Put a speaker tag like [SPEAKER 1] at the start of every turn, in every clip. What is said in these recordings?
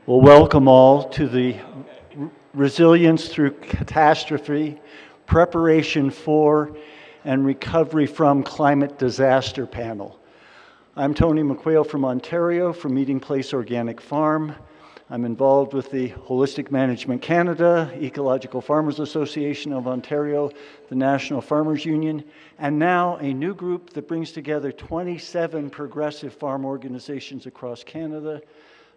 [SPEAKER 1] Well, welcome all to the Resilience Through Catastrophe, Preparation for and Recovery from Climate Disaster panel. I'm Tony McQuail from Ontario, from Meeting Place Organic Farm. I'm involved with the Holistic Management Canada, Ecological Farmers Association of Ontario, the National Farmers Union, and now a new group that brings together 27 progressive farm organizations across Canada,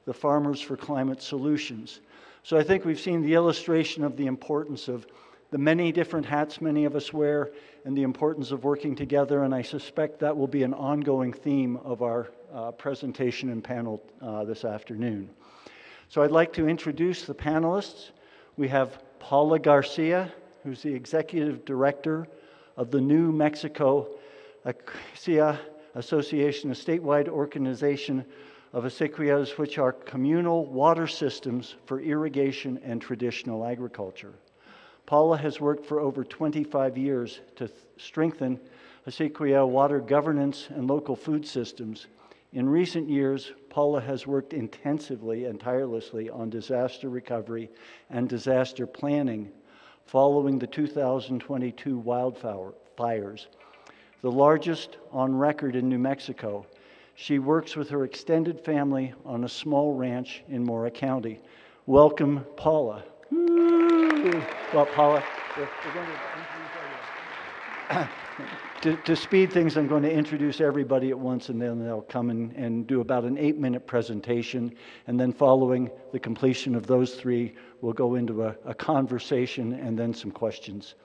[SPEAKER 1] the Farmers for Climate Solutions. So I think we've seen the illustration of the importance of the many different hats many of us wear and the importance of working together, and I suspect that will be an ongoing theme of our presentation and panel this afternoon. So I'd like to introduce the panelists. We have Paula Garcia, who's the Executive Director of the New Mexico Acequia Association, a statewide organization of acequias, which are communal water systems for irrigation and traditional agriculture. Paula has worked for over 25 years to strengthen acequia water governance and local food systems. In recent years, Paula has worked intensively and tirelessly on disaster recovery and disaster planning following the 2022 wildfires, the largest on record in New Mexico. She works with her extended family on a small ranch in Mora County. Welcome, Paula. Well, Paula, we're going to introduce to speed things, I'm going to introduce everybody at once, and then they'll come and do about an 8-minute presentation. And then following the completion of those three, we'll go into a conversation and then some questions.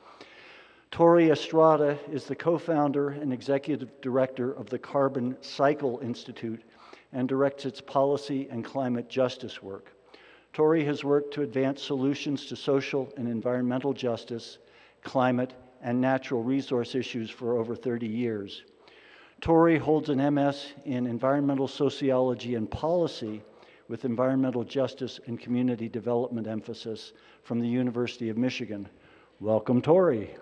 [SPEAKER 1] Tori Estrada is the co-founder and executive director of the Carbon Cycle Institute and directs its policy and climate justice work. Tori has worked to advance solutions to social and environmental justice, climate, and natural resource issues for over 30 years. Tori holds an MS in environmental sociology and policy with environmental justice and community development emphasis from the University of Michigan. Welcome, Tori.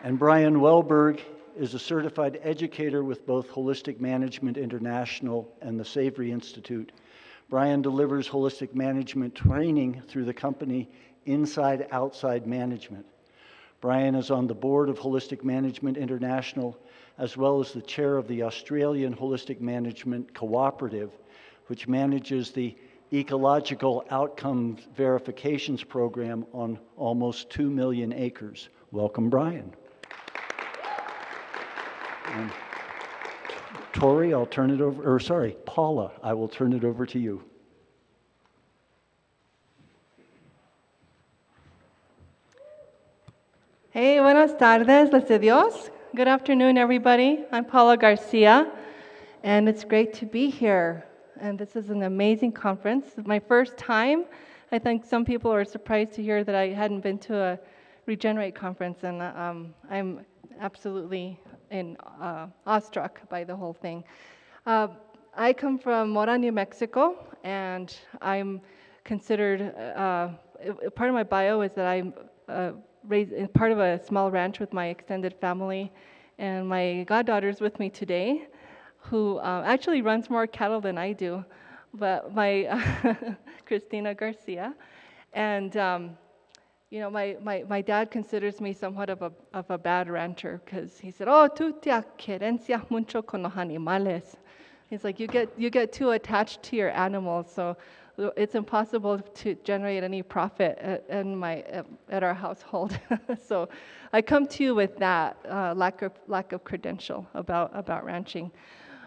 [SPEAKER 1] And Brian Wellberg is a certified educator with both Holistic Management International and the Savory Institute. Brian delivers holistic management training through the company Inside Outside Management. Brian is on the board of Holistic Management International, as well as the chair of the Australian Holistic Management Cooperative, which manages the Ecological Outcomes Verifications Program on almost 2 million acres. Welcome, Brian. And Tori, I'll turn it over, or sorry, Paula, I will turn it over to you.
[SPEAKER 2] Hey, buenas tardes, les de Dios. Good afternoon, everybody. I'm Paula Garcia, and it's great to be here. And this is an amazing conference. It's my first time. I think some people are surprised to hear that I hadn't been to a Regenerate conference, and I'm absolutely awestruck by the whole thing. I come from Mora, New Mexico, and I'm considered, part of my bio is that I'm raised in part of a small ranch with my extended family, and my goddaughter's with me today, who actually runs more cattle than I do, but my Christina Garcia. And you know, my dad considers me somewhat of a bad rancher, because he said, "Oh, tú te querencias mucho con los animales." He's like, you get too attached to your animals, so it's impossible to generate any profit at our household. So I come to you with that lack of credential about ranching.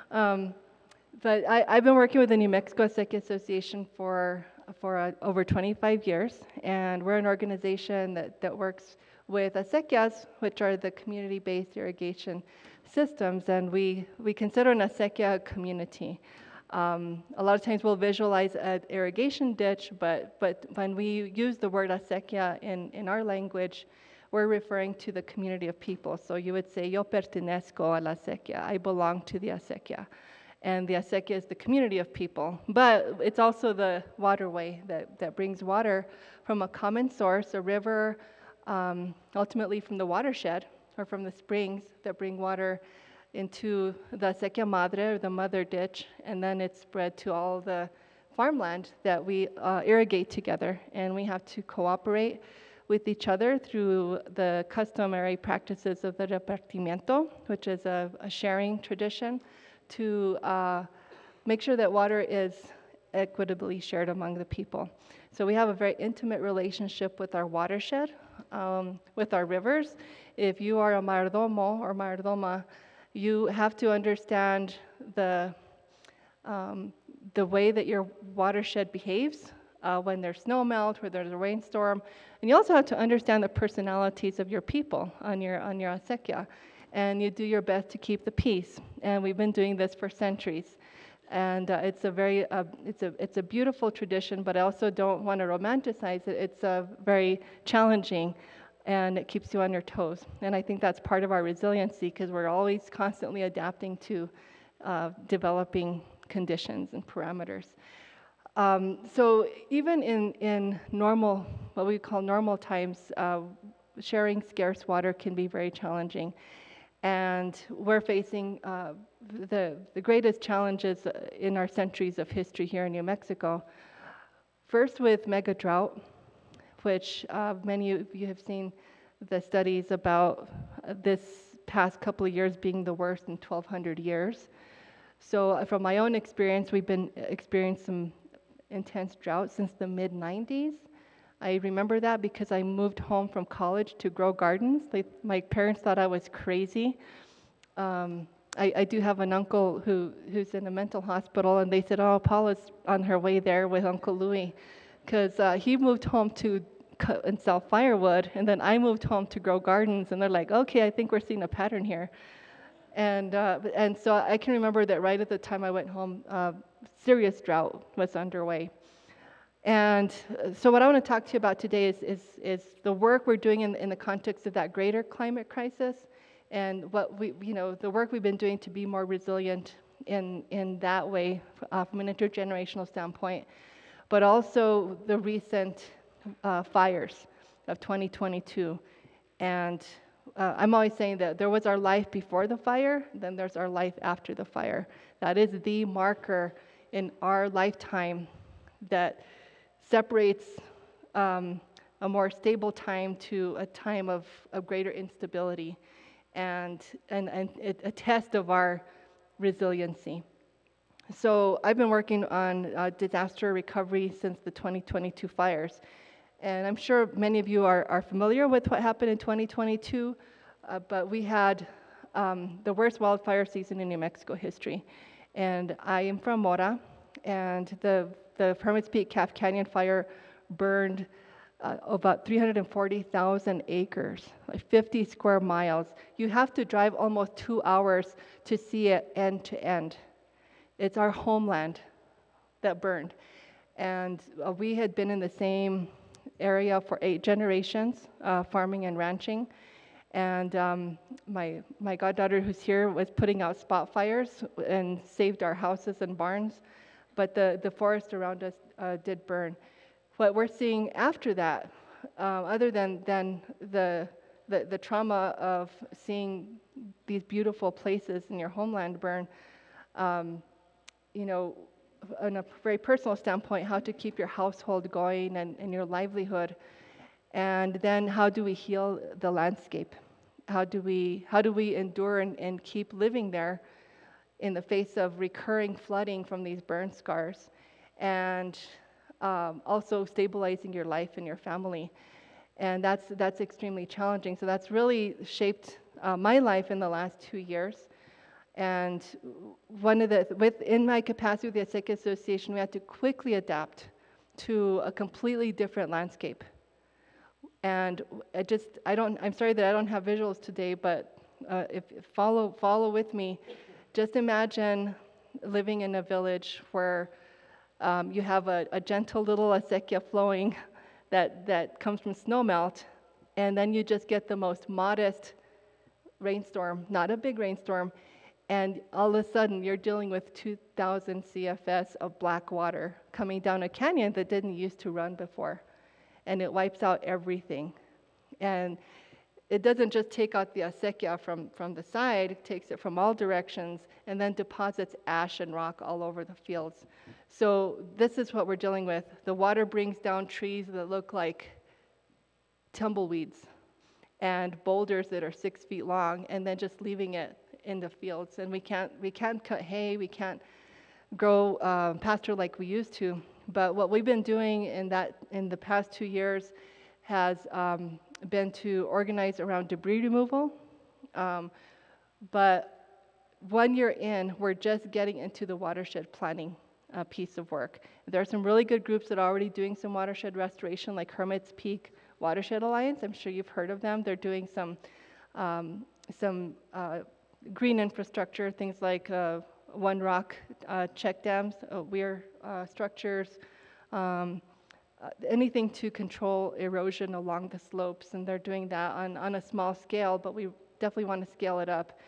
[SPEAKER 2] But I've been working with the New Mexico Acequia Association for over 25 years, and we're an organization that works with acequias, which are the community-based irrigation systems, and we consider an acequia a community. A lot of times we'll visualize an irrigation ditch, but when we use the word acequia in our language, we're referring to the community of people. So you would say, yo pertenezco a la acequia, I belong to the acequia. And the acequia is the community of people. But it's also the waterway that brings water from a common source, a river, ultimately from the watershed, or from the springs that bring water into the Acequia Madre, or the mother ditch, and then it's spread to all the farmland that we irrigate together. And we have to cooperate with each other through the customary practices of the repartimiento, which is a sharing tradition, to make sure that water is equitably shared among the people. So we have a very intimate relationship with our watershed, with our rivers. If you are a mayordomo or mayordoma, you have to understand the way that your watershed behaves when there's snow melt, or there's a rainstorm. And you also have to understand the personalities of your people on your acequia. And you do your best to keep the peace. And we've been doing this for centuries. And it's a beautiful tradition, but I also don't want to romanticize it. It's very challenging, and it keeps you on your toes. And I think that's part of our resiliency, because we're always constantly adapting to developing conditions and parameters. So even in normal, what we call normal times, sharing scarce water can be very challenging. And we're facing the greatest challenges in our centuries of history here in New Mexico. First with mega drought, which many of you have seen the studies about this past couple of years being the worst in 1,200 years. So from my own experience, we've been experiencing some intense drought since the mid-90s. I remember that because I moved home from college to grow gardens. My parents thought I was crazy. I do have an uncle who's in a mental hospital, and they said, oh, Paula's on her way there with Uncle Louis, because he moved home to cut and sell firewood, and then I moved home to grow gardens, and they're like, okay, I think we're seeing a pattern here. And so I can remember that right at the time I went home, serious drought was underway. And so what I want to talk to you about today is the work we're doing in the context of that greater climate crisis, and what the work we've been doing to be more resilient in that way from an intergenerational standpoint, but also the recent fires of 2022. And I'm always saying that there was our life before the fire, then there's our life after the fire. That is the marker in our lifetime that separates a more stable time to a time of greater instability, and a test of our resiliency. So I've been working on disaster recovery since the 2022 fires. And I'm sure many of you are familiar with what happened in 2022, but we had the worst wildfire season in New Mexico history. And I am from Mora, and the Hermit's Peak Calf Canyon fire burned about 340,000 acres, like 50 square miles. You have to drive almost 2 hours to see it end to end. It's our homeland that burned. And we had been in the same area for 8 generations, farming and ranching. And my goddaughter, who's here, was putting out spot fires and saved our houses and barns. But the forest around us did burn. What we're seeing after that, other than the trauma of seeing these beautiful places in your homeland burn, on a very personal standpoint, how to keep your household going and your livelihood, and then how do we heal the landscape? How do we endure and keep living there in the face of recurring flooding from these burn scars, and also stabilizing your life and your family? And that's extremely challenging. So that's really shaped my life in the last 2 years. And within my capacity with the Acequia Association, we had to quickly adapt to a completely different landscape. And I'm sorry that I don't have visuals today, but if follow with me. Just imagine living in a village where you have a gentle little acequia flowing that comes from snowmelt, and then you just get the most modest rainstorm, not a big rainstorm, and all of a sudden you're dealing with 2,000 CFS of black water coming down a canyon that didn't used to run before, and it wipes out everything. And it doesn't just take out the acequia from the side, it takes it from all directions and then deposits ash and rock all over the fields. So this is what we're dealing with. The water brings down trees that look like tumbleweeds and boulders that are 6 feet long, and then just leaving it in the fields. And we can't cut hay, we can't grow pasture like we used to. But what we've been doing in the past 2 years has been to organize around debris removal. But 1 year in, we're just getting into the watershed planning piece of work. There are some really good groups that are already doing some watershed restoration, like Hermit's Peak Watershed Alliance. I'm sure you've heard of them. They're doing some green infrastructure, things like One Rock check dams, weir structures, anything to control erosion along the slopes, and they're doing that on a small scale, but we definitely want to scale it up.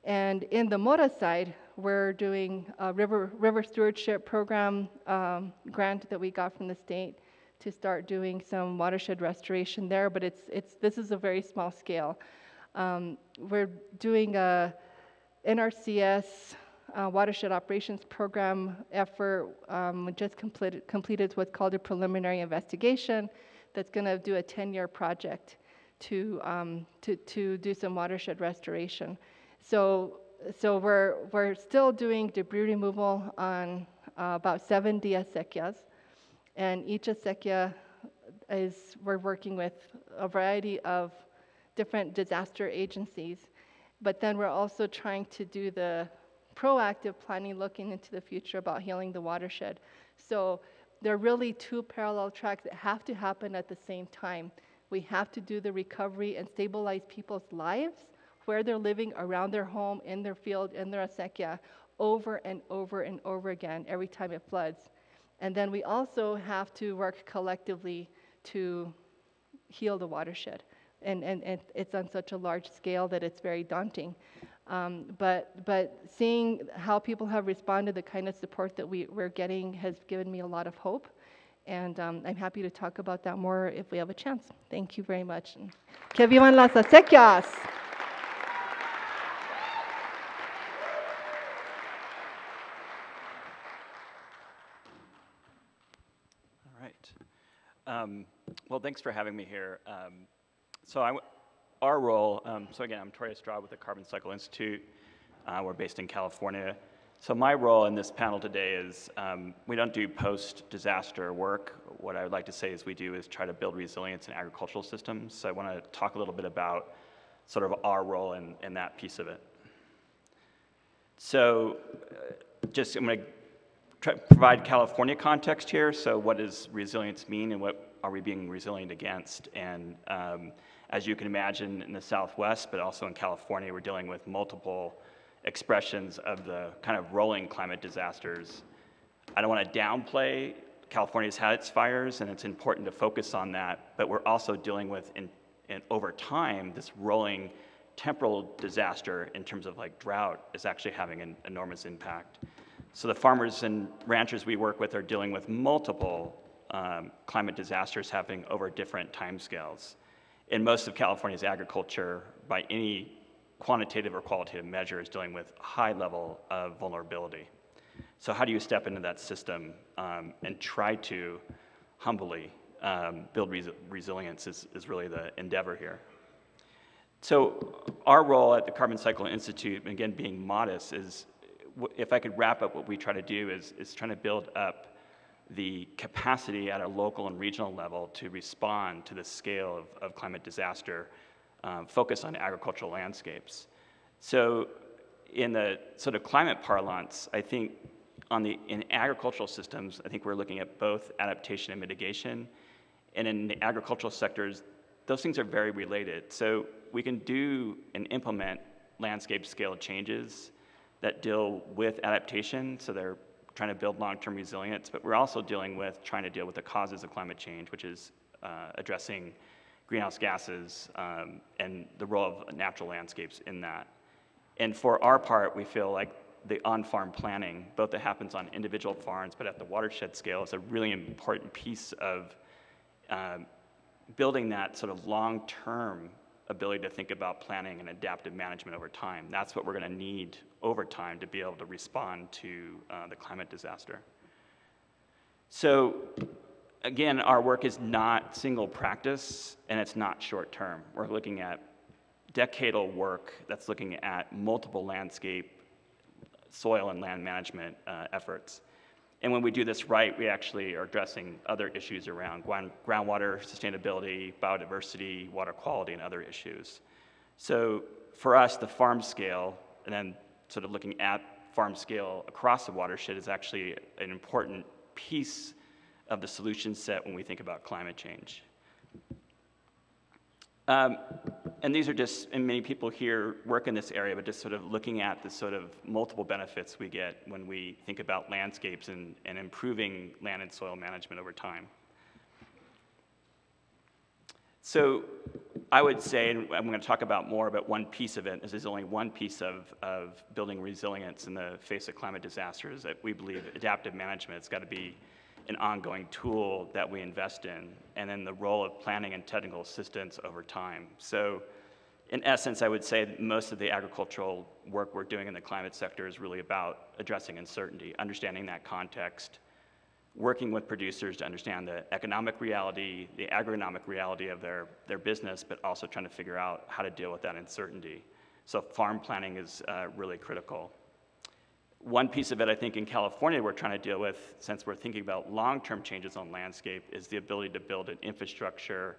[SPEAKER 2] And in the Mora side, we're doing a river stewardship program grant that we got from the state to start doing some watershed restoration there, but this is a very small scale. We're doing a NRCS watershed operations program effort. We just completed what's called a preliminary investigation that's going to do a 10-year project to do some watershed restoration. So we're still doing debris removal on about 70 acequias, and each acequia we're working with a variety of different disaster agencies, but then we're also trying to do the proactive planning, looking into the future about healing the watershed. So there are really two parallel tracks that have to happen at the same time. We have to do the recovery and stabilize people's lives where they're living around their home, in their field, in their acequia, over and over and over again every time it floods. And then we also have to work collectively to heal the watershed. And it's on such a large scale that it's very daunting. But seeing how people have responded, the kind of support that we're getting has given me a lot of hope. And I'm happy to talk about that more if we have a chance. Thank you very much. Que vivan las acequias!
[SPEAKER 3] All right. Well, thanks for having me here. Our role, so again, I'm Troy Estrada with the Carbon Cycle Institute. We're based in California. So my role in this panel today is we don't do post-disaster work. What I would like to say is we do is try to build resilience in agricultural systems. So I want to talk a little bit about sort of our role in that piece of it. So I'm going to provide California context here. So what does resilience mean and what are we being resilient against? And as you can imagine in the Southwest, but also in California, we're dealing with multiple expressions of the kind of rolling climate disasters. I don't want to downplay California's had its fires, and it's important to focus on that, but we're also dealing with, over time, this rolling temporal disaster in terms of like drought is actually having an enormous impact. So the farmers and ranchers we work with are dealing with multiple climate disasters happening over different timescales. In most of California's agriculture, by any quantitative or qualitative measure, is dealing with a high level of vulnerability. So how do you step into that system and try to humbly build resilience is really the endeavor here. So our role at the Carbon Cycle Institute, and again being modest, is, if I could wrap up what we try to do, is trying to build up the capacity at a local and regional level to respond to the scale of climate disaster, focus on agricultural landscapes. So in the sort of climate parlance, I think in agricultural systems, I think we're looking at both adaptation and mitigation. And in the agricultural sectors, those things are very related. So we can do and implement landscape scale changes that deal with adaptation, so they're trying to build long-term resilience, but we're also trying to deal with the causes of climate change, which is addressing greenhouse gases and the role of natural landscapes in that. And for our part, we feel like the on-farm planning, both that happens on individual farms, but at the watershed scale, is a really important piece of building that sort of long-term ability to think about planning and adaptive management over time. That's what we're going to need over time to be able to respond to the climate disaster. So again, our work is not single practice, and it's not short term. We're looking at decadal work that's looking at multiple landscape, soil and land management efforts. And when we do this right, we actually are addressing other issues around groundwater sustainability, biodiversity, water quality, and other issues. So for us, the farm scale, and then sort of looking at farm scale across the watershed, is actually an important piece of the solution set when we think about climate change. And these are just, and many people here work in this area, but just sort of looking at the sort of multiple benefits we get when we think about landscapes and improving land and soil management over time. So I would say, and I'm going to talk about more about one piece of it, this is only one piece of building resilience in the face of climate disasters, that we believe adaptive management has got to be an ongoing tool that we invest in, and then the role of planning and technical assistance over time. So in essence, I would say that most of the agricultural work we're doing in the climate sector is really about addressing uncertainty, understanding that context, working with producers to understand the economic reality, the agronomic reality of their business, but also trying to figure out how to deal with that uncertainty. So farm planning is really critical. One piece of it, I think, in California we're trying to deal with, since we're thinking about long-term changes on landscape, is the ability to build an infrastructure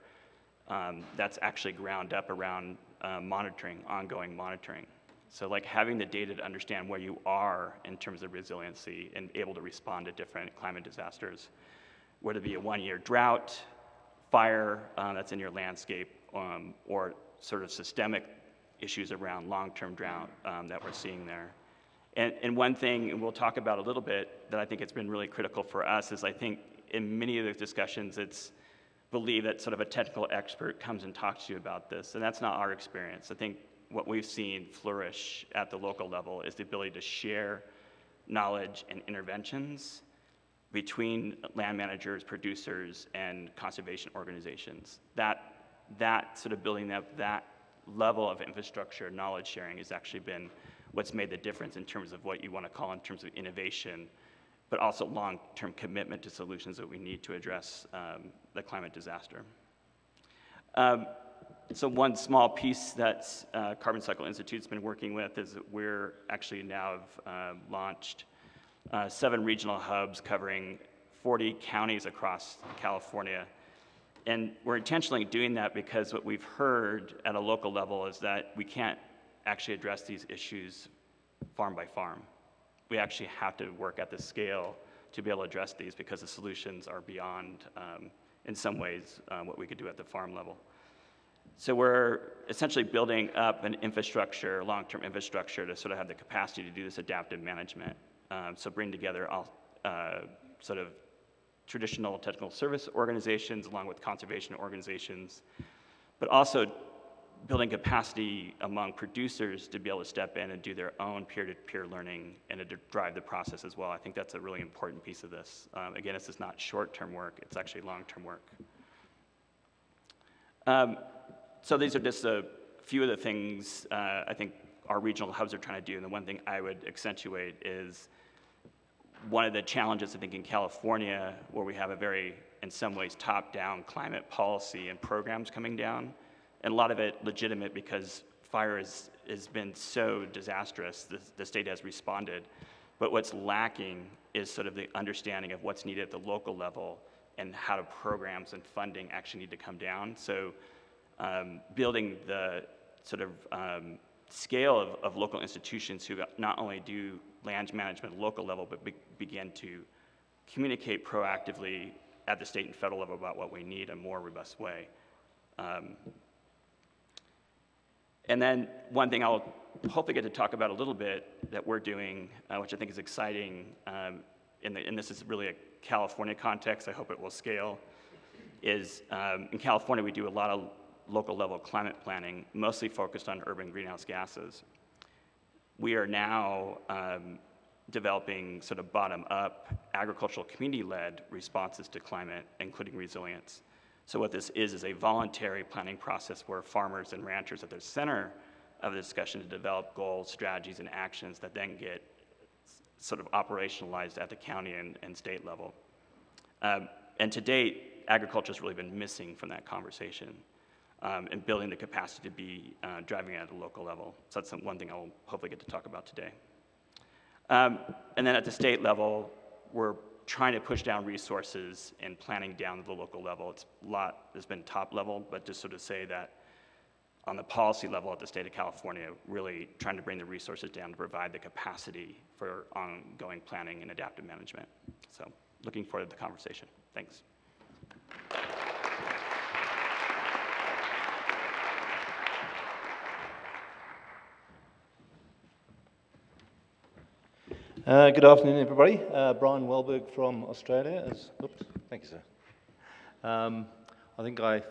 [SPEAKER 3] that's actually ground up around monitoring, ongoing monitoring. So like having the data to understand where you are in terms of resiliency and able to respond to different climate disasters, whether it be a one-year drought, fire that's in your landscape, or sort of systemic issues around long-term drought that we're seeing there. And one thing, and we'll talk about a little bit, that I think it's been really critical for us is I think in many of the discussions it's believed that sort of a technical expert comes and talks to you about this, and that's not our experience. I think what we've seen flourish at the local level is the ability to share knowledge and interventions between land managers, producers, and conservation organizations. That sort of building up that level of infrastructure knowledge sharing has actually been what's made the difference in terms of what you want to call in terms of innovation, but also long-term commitment to solutions that we need to address the climate disaster. So one small piece that Carbon Cycle Institute's been working with is that we're actually now have launched 7 regional hubs covering 40 counties across California. And we're intentionally doing that because what we've heard at a local level is that we can't actually address these issues farm by farm. We actually have to work at the scale to be able to address these because the solutions are beyond, in some ways, what we could do at the farm level. So we're essentially building up an infrastructure, long-term infrastructure, to sort of have the capacity to do this adaptive management. So bring together all sort of traditional technical service organizations along with conservation organizations, but also building capacity among producers to be able to step in and do their own peer-to-peer learning and to drive the process as well. I think that's a really important piece of this. Again, this is not short-term work, it's actually long-term work. So these are just a few of the things I think our regional hubs are trying to do, and the one thing I would accentuate is one of the challenges, I think, in California, where we have a very, in some ways, top-down climate policy and programs coming down, and a lot of it legitimate because fire has been so disastrous, the state has responded. But what's lacking is sort of the understanding of what's needed at the local level and how the programs and funding actually need to come down. So building the sort of scale of local institutions who not only do land management at the local level, but begin to communicate proactively at the state and federal level about what we need in a more robust way. And then one thing I'll hopefully get to talk about a little bit that we're doing, which I think is exciting, and this is really a California context, I hope it will scale, is in California we do a lot of local level climate planning, mostly focused on urban greenhouse gases. We are now developing sort of bottom-up agricultural community-led responses to climate, including resilience. So what this is a voluntary planning process where farmers and ranchers are at the center of the discussion to develop goals, strategies, and actions that then get sort of operationalized at the county and state level. And to date, agriculture has really been missing from that conversation and building the capacity to be driving it at the local level. So that's one thing I'll hopefully get to talk about today. And then at the state level, we're trying to push down resources and planning down to the local level. It's a lot that's been top level, but just sort of say that on the policy level at the state of California, really trying to bring the resources down to provide the capacity for ongoing planning and adaptive management. So looking forward to the conversation. Thanks.
[SPEAKER 4] Good afternoon, everybody. Brian Welberg from Australia. Oops, thank you, sir. I think I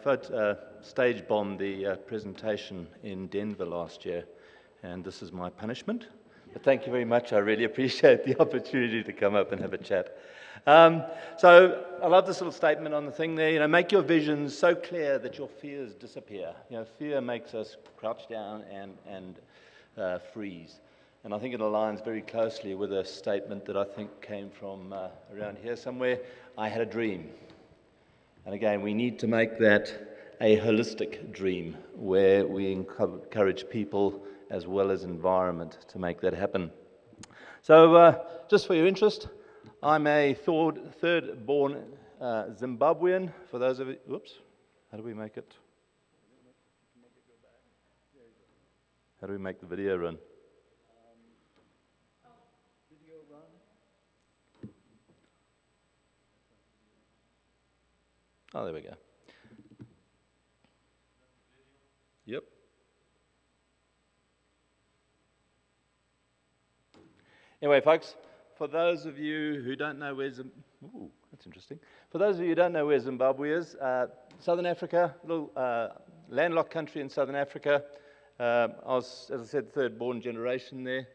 [SPEAKER 4] stage bombed the presentation in Denver last year, and this is my punishment. But thank you very much. I really appreciate the opportunity to come up and have a chat. So I love this little statement on the thing there. Make your visions so clear that your fears disappear. Fear makes us crouch down and freeze. And I think it aligns very closely with a statement that I think came from around here somewhere. I had a dream. And again, we need to make that a holistic dream where we encourage people as well as environment to make that happen. So just for your interest, I'm a third-born Zimbabwean. For those of you, whoops, how do we make it? How do we make the video run? Oh, there we go. Yep. Anyway, folks, for those of you who don't know where that's interesting. For those of you who don't know where Zimbabwe is, Southern Africa, a little landlocked country in Southern Africa. I was, as I said, third-born generation there,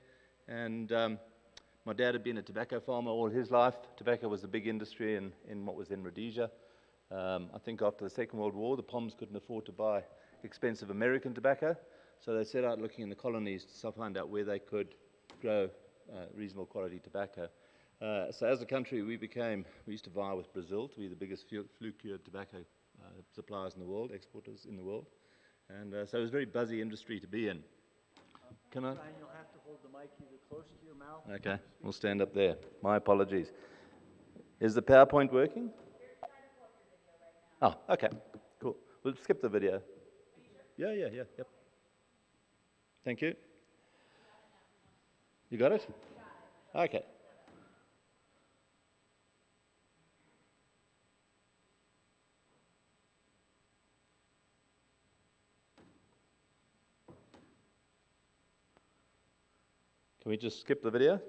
[SPEAKER 4] and my dad had been a tobacco farmer all his life. Tobacco was the big industry in what was then Rhodesia. I think after the Second World War, the Poms couldn't afford to buy expensive American tobacco, so they set out looking in the colonies to find out where they could grow reasonable quality tobacco. So as a country, we used to vie with Brazil to be the biggest flue-cured tobacco suppliers in the world, exporters in the world. And so it was a very buzzy industry to be in. Can I?
[SPEAKER 1] Brian, you'll have to hold the mic either close to your mouth.
[SPEAKER 4] Okay, we'll stand up there. My apologies. Is the PowerPoint working? Oh, okay, cool. We'll skip the video. Yeah, yep. Thank you. You got it? Okay. Can we just skip the video?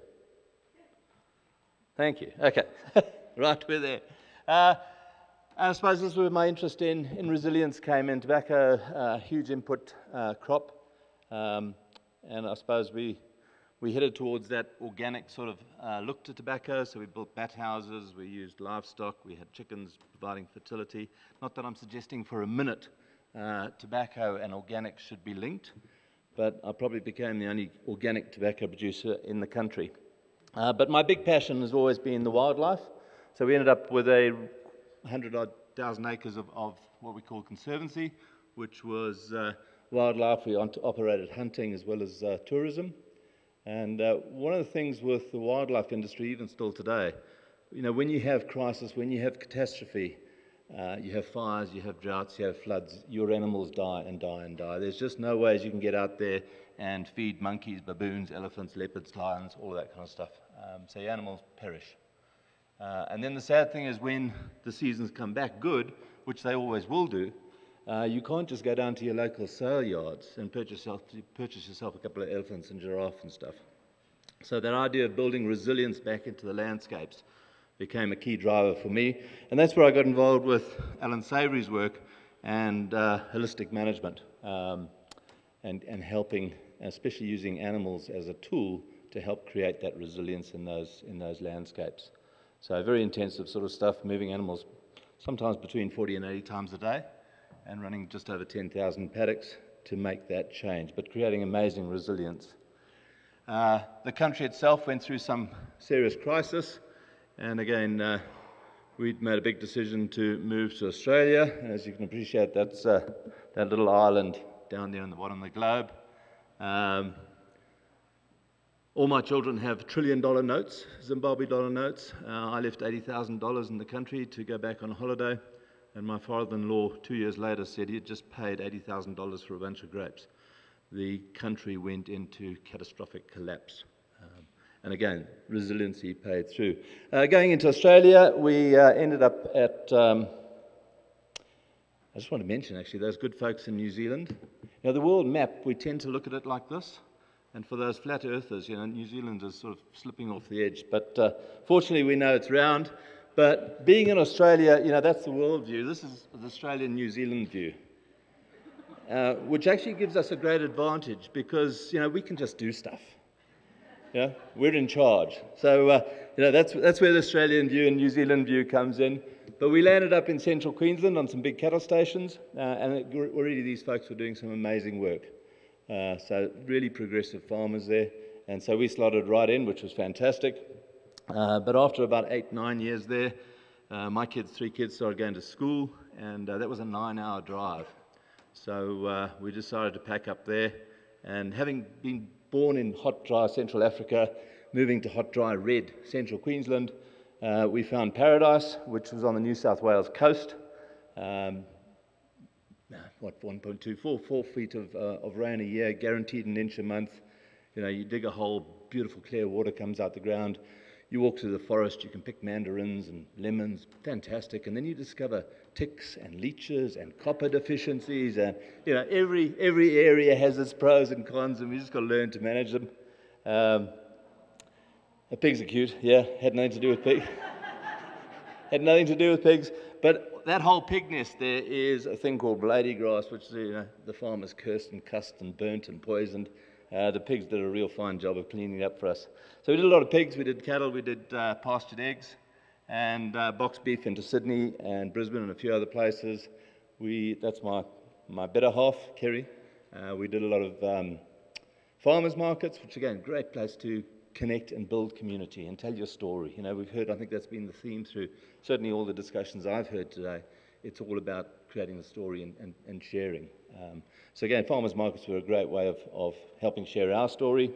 [SPEAKER 4] Thank you. Okay. Right, we're there. I suppose this is where my interest in resilience came in. Tobacco, a huge input crop, and I suppose we headed towards that organic sort of look to tobacco. So we built bat houses, we used livestock, we had chickens providing fertility. Not that I'm suggesting for a minute tobacco and organic should be linked, but I probably became the only organic tobacco producer in the country. But my big passion has always been the wildlife. So we ended up with 100,000 acres of what we call conservancy, which was wildlife. We operated hunting as well as tourism. And one of the things with the wildlife industry, even still today, when you have crisis, when you have catastrophe, you have fires, you have droughts, you have floods, your animals die and die and die. There's just no ways you can get out there and feed monkeys, baboons, elephants, leopards, lions, all of that kind of stuff. So your animals perish. And then the sad thing is when the seasons come back good, which they always will do, you can't just go down to your local sale yards and purchase yourself a couple of elephants and giraffe and stuff. So that idea of building resilience back into the landscapes became a key driver for me. And that's where I got involved with Alan Savory's work and holistic management and helping, especially using animals as a tool to help create that resilience in those landscapes. So very intensive sort of stuff, moving animals sometimes between 40 and 80 times a day, and running just over 10,000 paddocks to make that change, but creating amazing resilience. The country itself went through some serious crisis, and again, we'd made a big decision to move to Australia. As you can appreciate, that's that little island down there on the bottom of the globe. All my children have $1 trillion notes, Zimbabwe dollar notes. I left $80,000 in the country to go back on holiday, and my father-in-law 2 years later said he had just paid $80,000 for a bunch of grapes. The country went into catastrophic collapse. And again, resiliency paid through. Going into Australia, we ended up at, I just want to mention actually, those good folks in New Zealand. Now the world map, we tend to look at it like this. And for those flat earthers, New Zealand is sort of slipping off the edge. But fortunately, we know it's round. But being in Australia, that's the world view. This is the Australian-New Zealand view. Which actually gives us a great advantage because, we can just do stuff. We're in charge. So, that's where the Australian view and New Zealand view comes in. But we landed up in central Queensland on some big cattle stations, and already these folks were doing some amazing work. So really progressive farmers there. And so we slotted right in, which was fantastic. But after about 8-9 years there, my 3 kids started going to school, and that was a 9-hour drive. So we decided to pack up there, and having been born in hot, dry Central Africa, moving to hot, dry, red Central Queensland, we found paradise, which was on the New South Wales coast. 4 feet of rain a year, guaranteed an inch a month. You dig a hole, beautiful clear water comes out the ground. You walk through the forest, you can pick mandarins and lemons, fantastic. And then you discover ticks and leeches and copper deficiencies. And, every area has its pros and cons, and we just got to learn to manage them. The pigs are cute, had nothing to do with pigs. Had nothing to do with pigs. But that whole pig nest there is a thing called ladygrass, which the farmers cursed and cussed and burnt and poisoned. The pigs did a real fine job of cleaning it up for us. So we did a lot of pigs, we did cattle, we did pastured eggs, and boxed beef into Sydney and Brisbane and a few other places. That's my better half, Kerry. We did a lot of farmers markets, which again, great place to connect and build community and tell your story. We've heard, I think that's been the theme through certainly all the discussions I've heard today. It's all about creating the story and sharing. So again, farmers markets were a great way of helping share our story,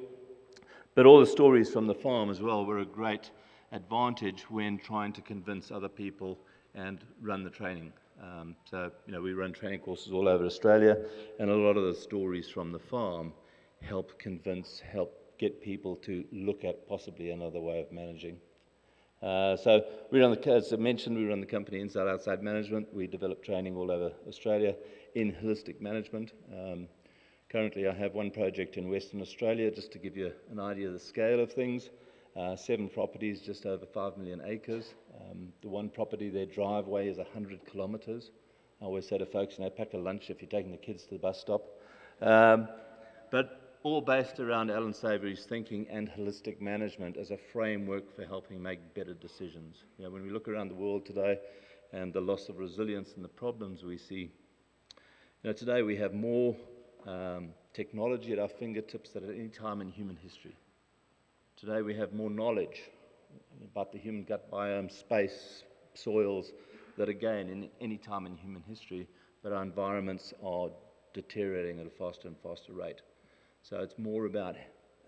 [SPEAKER 4] but all the stories from the farm as well were a great advantage when trying to convince other people and run the training. So we run training courses all over Australia, and a lot of the stories from the farm help get people to look at possibly another way of managing. So as I mentioned, we run the company Inside Outside Management. We develop training all over Australia in holistic management. Currently I have one project in Western Australia, just to give you an idea of the scale of things. 7 properties, just over 5 million acres. The one property, their driveway is 100 kilometres. I always say to folks, pack a lunch if you're taking the kids to the bus stop. But all based around Alan Savory's thinking and holistic management as a framework for helping make better decisions. When we look around the world today and the loss of resilience and the problems we see, today we have more technology at our fingertips than at any time in human history. Today we have more knowledge about the human gut biome, space, soils, that again, in any time in human history, that our environments are deteriorating at a faster and faster rate. So it's more about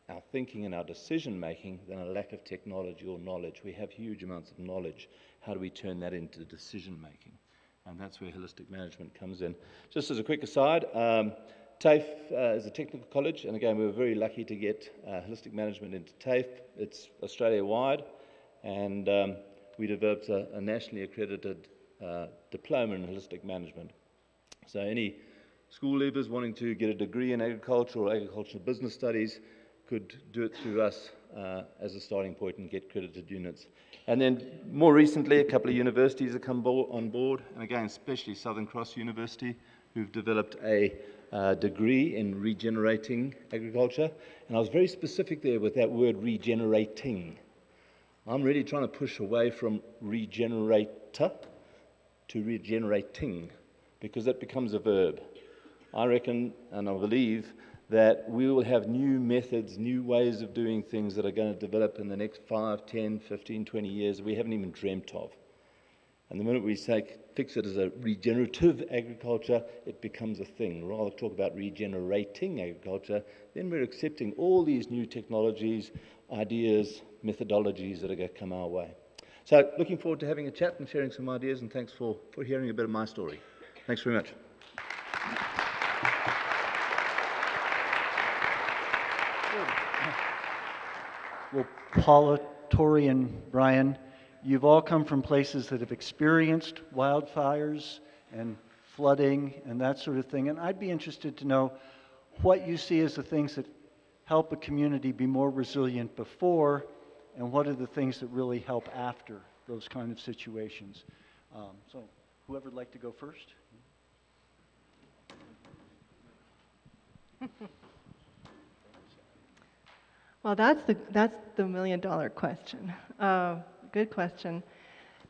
[SPEAKER 4] our thinking and our decision making than a lack of technology or knowledge. We have huge amounts of knowledge. How do we turn that into decision making? And that's where holistic management comes in. Just as a quick aside, TAFE is a technical college, and again we were very lucky to get holistic management into TAFE. It's Australia-wide, and we developed a nationally accredited diploma in holistic management. So any school leavers wanting to get a degree in agriculture or agricultural business studies could do it through us as a starting point and get credited units. And then more recently, a couple of universities have come on board, and again, especially Southern Cross University, who've developed a degree in regenerating agriculture. And I was very specific there with that word regenerating. I'm really trying to push away from regenerator to regenerating, because that becomes a verb. I reckon, and I believe, that we will have new methods, new ways of doing things that are going to develop in the next 5, 10, 15, 20 years that we haven't even dreamt of. And the minute we fix it as a regenerative agriculture, it becomes a thing. Rather talk about regenerating agriculture, then we're accepting all these new technologies, ideas, methodologies that are going to come our way. So looking forward to having a chat and sharing some ideas, and thanks for hearing a bit of my story. Thanks very much.
[SPEAKER 1] Well, Paula, Tori, and Brian, you've all come from places that have experienced wildfires and flooding and that sort of thing, and I'd be interested to know what you see as the things that help a community be more resilient before, and what are the things that really help after those kind of situations. So whoever'd like to go first?
[SPEAKER 2] Well, that's the $1,000,000 question. Good question.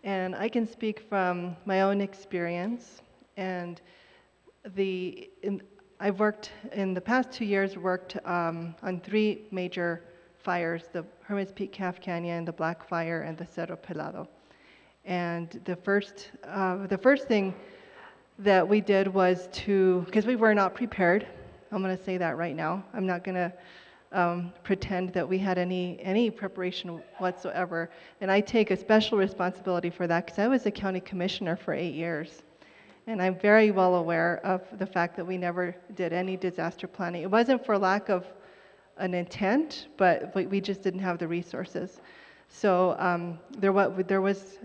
[SPEAKER 2] And I can speak from my own experience. And I've worked, in the past 2 years, on 3 major fires: the Hermes Peak Calf Canyon, the Black Fire, and the Cerro Pelado. And the first thing that we did was because we were not prepared. I'm going to say that right now. I'm not going to pretend that we had any preparation whatsoever. And I take a special responsibility for that because I was a county commissioner for 8 years. And I'm very well aware of the fact that we never did any disaster planning. It wasn't for lack of an intent, but we just didn't have the resources. So there was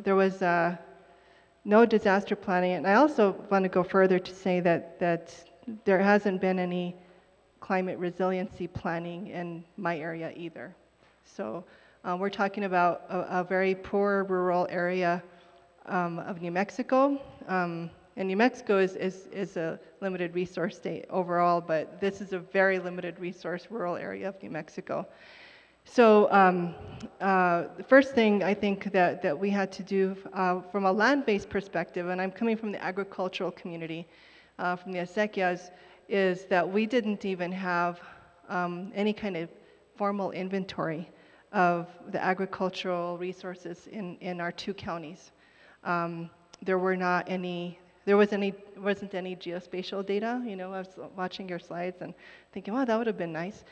[SPEAKER 2] no disaster planning. And I also want to go further to say that there hasn't been any climate resiliency planning in my area either. So we're talking about a very poor rural area of New Mexico. And New Mexico is a limited resource state overall, but this is a very limited resource rural area of New Mexico. So the first thing I think that we had to do from a land-based perspective, and I'm coming from the agricultural community, from the acequias, is that we didn't even have any kind of formal inventory of the agricultural resources in our 2 counties. There wasn't any geospatial data. You know, I was watching your slides and thinking, wow, that would have been nice.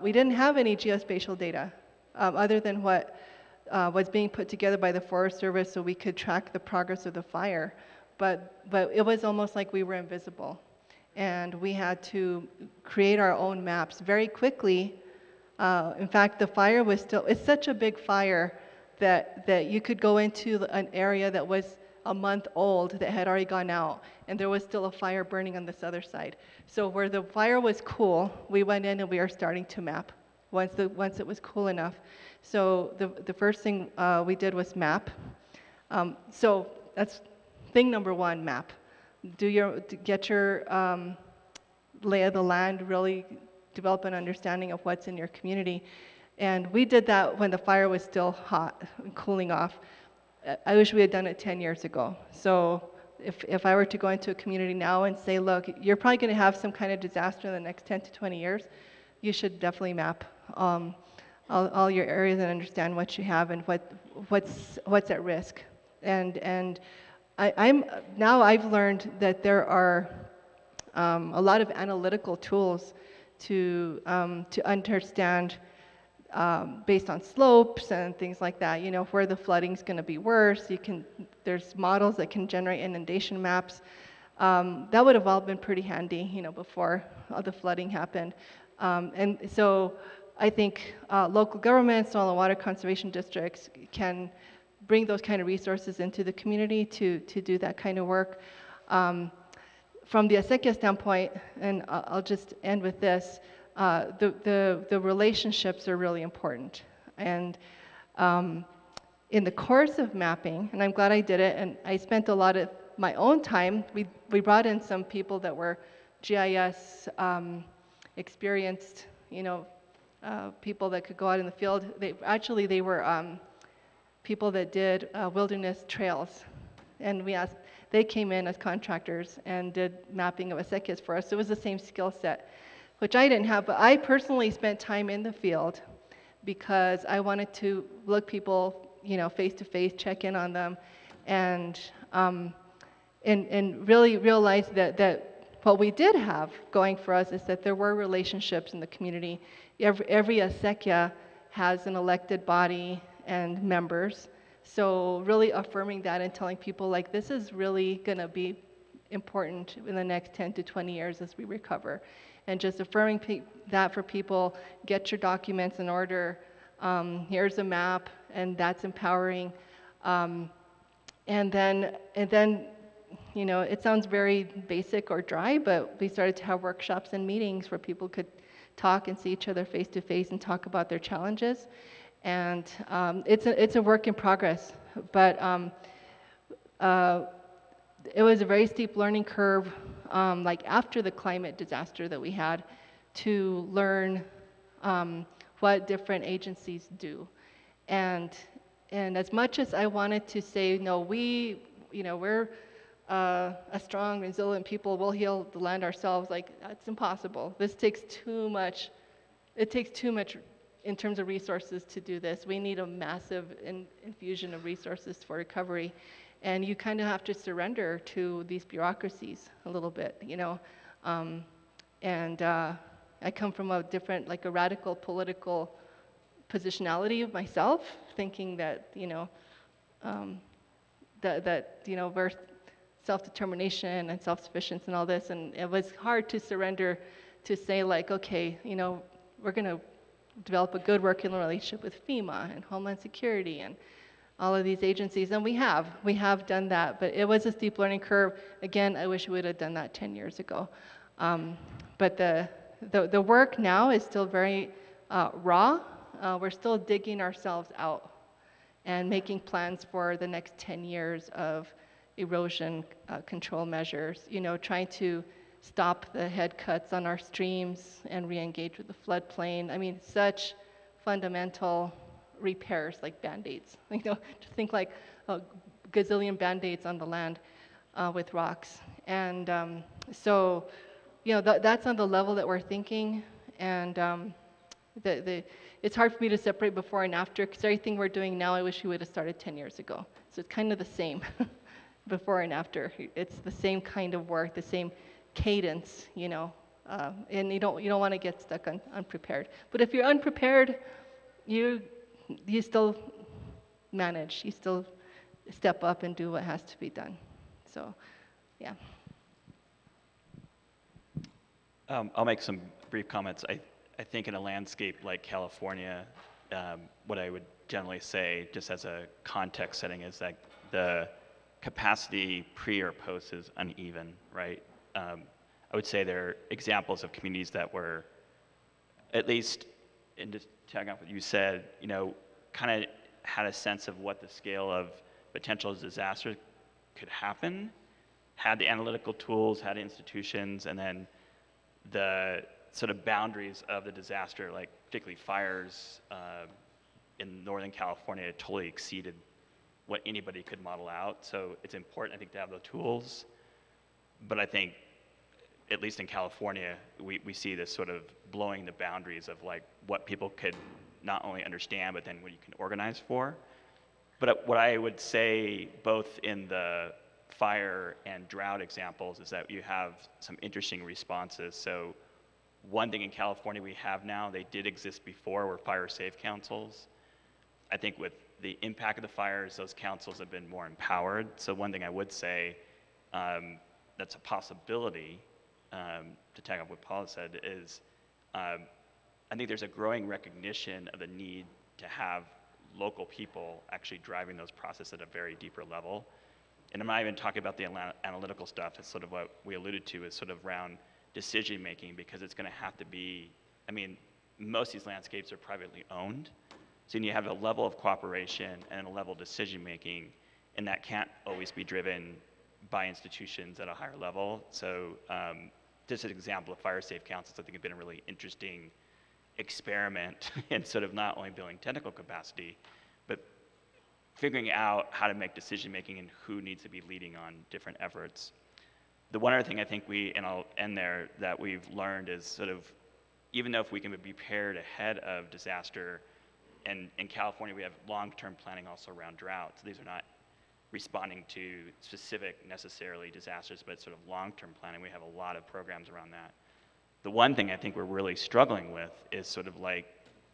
[SPEAKER 2] We didn't have any geospatial data other than what was being put together by the Forest Service so we could track the progress of the fire. But it was almost like we were invisible. And we had to create our own maps very quickly. In fact, the fire was it's such a big fire that you could go into an area that was a month old that had already gone out, and there was still a fire burning on this other side. So where the fire was cool, we went in and we are starting to map once it was cool enough. So the first thing we did was map. So that's thing number 1, map. Get your lay of the land, really develop an understanding of what's in your community. And we did that when the fire was still hot and cooling off. I wish we had done it 10 years ago. So if I were to go into a community now and say, look, you're probably going to have some kind of disaster in the next 10 to 20 years, you should definitely map all your areas and understand what you have and what's at risk. And I've learned that there are a lot of analytical tools to understand based on slopes and things like that, you know, where the flooding's going to be worse. There's models that can generate inundation maps. That would have all been pretty handy, you know, before all the flooding happened. And so I think local governments, all the water conservation districts can bring those kind of resources into the community to do that kind of work. From the acequia standpoint, and I'll just end with this, the relationships are really important. And in the course of mapping, and I'm glad I did it, and I spent a lot of my own time, we brought in some people that were GIS experienced, you know, people that could go out in the field. They were people that did wilderness trails. And we asked, they came in as contractors and did mapping of acequias for us. So it was the same skill set, which I didn't have. But I personally spent time in the field because I wanted to look people, face to face, check in on them, and really realize that what we did have going for us is that there were relationships in the community. Every acequia has an elected body and members. So really affirming that and telling people like this is really going to be important in the next 10 to 20 years as we recover. And just affirming that for people, get your documents in order, here's a map, and that's empowering. And then, it sounds very basic or dry, but we started to have workshops and meetings where people could talk and see each other face to face and talk about their challenges. And it's a work in progress, but it was a very steep learning curve, like after the climate disaster that we had, to learn what different agencies do. And as much as I wanted to say, no, we're a strong, resilient people, we'll heal the land ourselves, like that's impossible. This takes too much. It takes too much in terms of resources to do this. We need a massive infusion of resources for recovery. And you kind of have to surrender to these bureaucracies a little bit, I come from a different, like a radical political positionality of myself, thinking that, we're self-determination and self-sufficiency and all this. And it was hard to surrender to say like, okay, we're going to develop a good working relationship with FEMA and Homeland Security and all of these agencies, and we have done that, but it was a steep learning curve. Again, I wish we would have done that 10 years ago. But the work now is still very raw. We're still digging ourselves out and making plans for the next 10 years of erosion control measures, trying to stop the head cuts on our streams and re-engage with the floodplain. I mean, such fundamental repairs like Band-Aids. To think like a gazillion Band-Aids on the land with rocks. And that's on the level that we're thinking. And it's hard for me to separate before and after, because everything we're doing now, I wish we would have started 10 years ago. So it's kind of the same before and after. It's the same kind of work, the same cadence, and you don't want to get stuck unprepared. But if you're unprepared, you still manage, you still step up and do what has to be done. So, yeah.
[SPEAKER 3] I'll make some brief comments. I think in a landscape like California, what I would generally say, just as a context setting, is that the capacity pre or post is uneven, right? I would say there are examples of communities that were, at least in just tagging off what you said, kind of had a sense of what the scale of potential disaster could happen, had the analytical tools, had institutions, and then the sort of boundaries of the disaster, like particularly fires in Northern California, totally exceeded what anybody could model out. So it's important, I think, to have the tools. But I think, at least in California, we see this sort of blowing the boundaries of like what people could not only understand, but then what you can organize for. But what I would say, both in the fire and drought examples, is that you have some interesting responses. So one thing in California we have now, they did exist before, were fire safe councils. I think with the impact of the fires, those councils have been more empowered. So one thing I would say that's a possibility, to tag up what Paula said, is I think there's a growing recognition of the need to have local people actually driving those processes at a very deeper level. And I'm not even talking about the analytical stuff. It's sort of what we alluded to, is sort of around decision making, because it's going to have to be, most of these landscapes are privately owned. So you have a level of cooperation and a level of decision making, and that can't always be driven by institutions at a higher level. So just an example of fire safe councils, I think, have been a really interesting experiment in sort of not only building technical capacity, but figuring out how to make decision making and who needs to be leading on different efforts. The one other thing I think and I'll end there, that we've learned is sort of, even though if we can be prepared ahead of disaster, and in California we have long-term planning also around drought, so these are not responding to specific necessarily disasters, but sort of long-term planning. We have a lot of programs around that. The one thing I think we're really struggling with is sort of like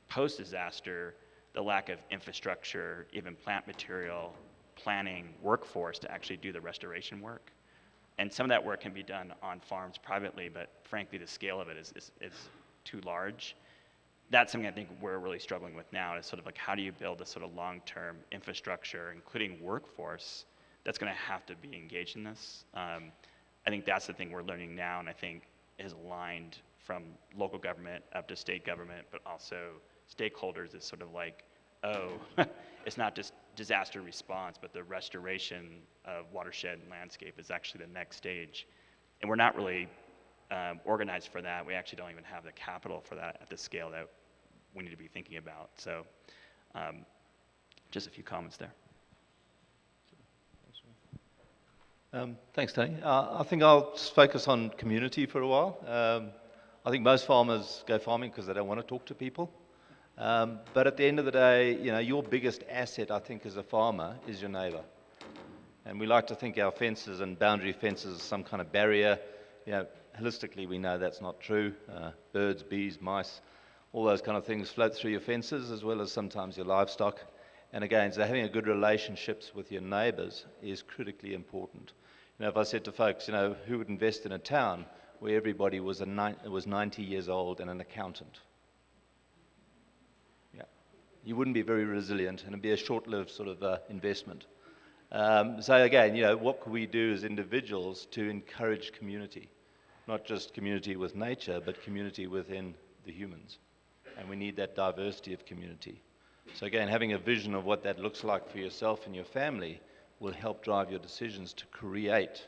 [SPEAKER 3] post-disaster, the lack of infrastructure, even plant material, planning, workforce to actually do the restoration work. And some of that work can be done on farms privately, but frankly, the scale of it is too large. That's something I think we're really struggling with now, is sort of like, how do you build a sort of long-term infrastructure, including workforce, that's going to have to be engaged in this. I think that's the thing we're learning now, and I think is aligned from local government up to state government, but also stakeholders, is sort of like, oh, it's not just disaster response, but the restoration of watershed and landscape is actually the next stage. And we're not really organized for that. We actually don't even have the capital for that at the scale that we need to be thinking about. So just a few comments there.
[SPEAKER 4] Thanks, Tony. I think I'll just focus on community for a while. I think most farmers go farming because they don't want to talk to people. But at the end of the day, your biggest asset, I think, as a farmer is your neighbor. And we like to think our fences and boundary fences are some kind of barrier. Holistically, we know that's not true. Birds, bees, mice, all those kind of things float through your fences, as well as sometimes your livestock. And again, so having a good relationships with your neighbors is critically important. If I said to folks, who would invest in a town where everybody was 90 years old and an accountant? You wouldn't be very resilient, and it'd be a short-lived sort of investment. So again, what can we do as individuals to encourage community? Not just community with nature, but community within the humans. And we need that diversity of community. So again, having a vision of what that looks like for yourself and your family will help drive your decisions to create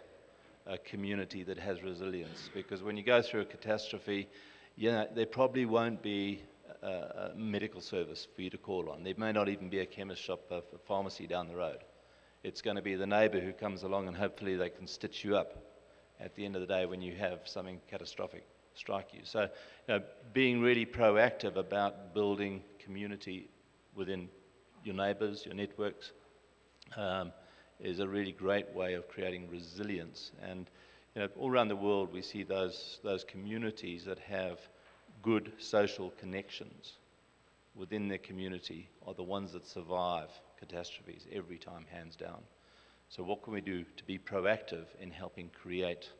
[SPEAKER 4] a community that has resilience. Because when you go through a catastrophe, there probably won't be a medical service for you to call on. There may not even be a chemist shop, a pharmacy down the road. It's going to be the neighbor who comes along, and hopefully they can stitch you up at the end of the day when you have something catastrophic strike you. So, being really proactive about building community within your neighbors, your networks, is a really great way of creating resilience. And all around the world we see those communities that have good social connections within their community are the ones that survive catastrophes every time, hands down. So what can we do to be proactive in helping create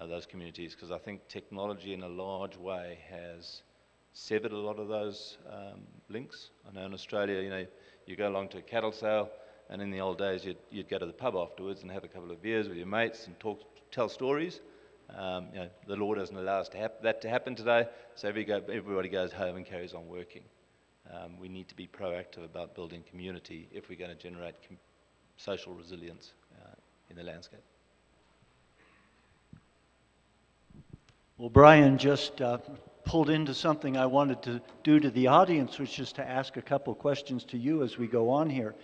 [SPEAKER 4] those communities? Because I think technology in a large way has severed a lot of those links. I know in Australia, you go along to a cattle sale, and in the old days you'd go to the pub afterwards and have a couple of beers with your mates and tell stories. The law doesn't allow us that to happen today, so everybody goes home and carries on working. We need to be proactive about building community if we're going to generate social resilience in the landscape.
[SPEAKER 1] Well, Brian just pulled into something I wanted to do to the audience, which is to ask a couple questions to you as we go on here.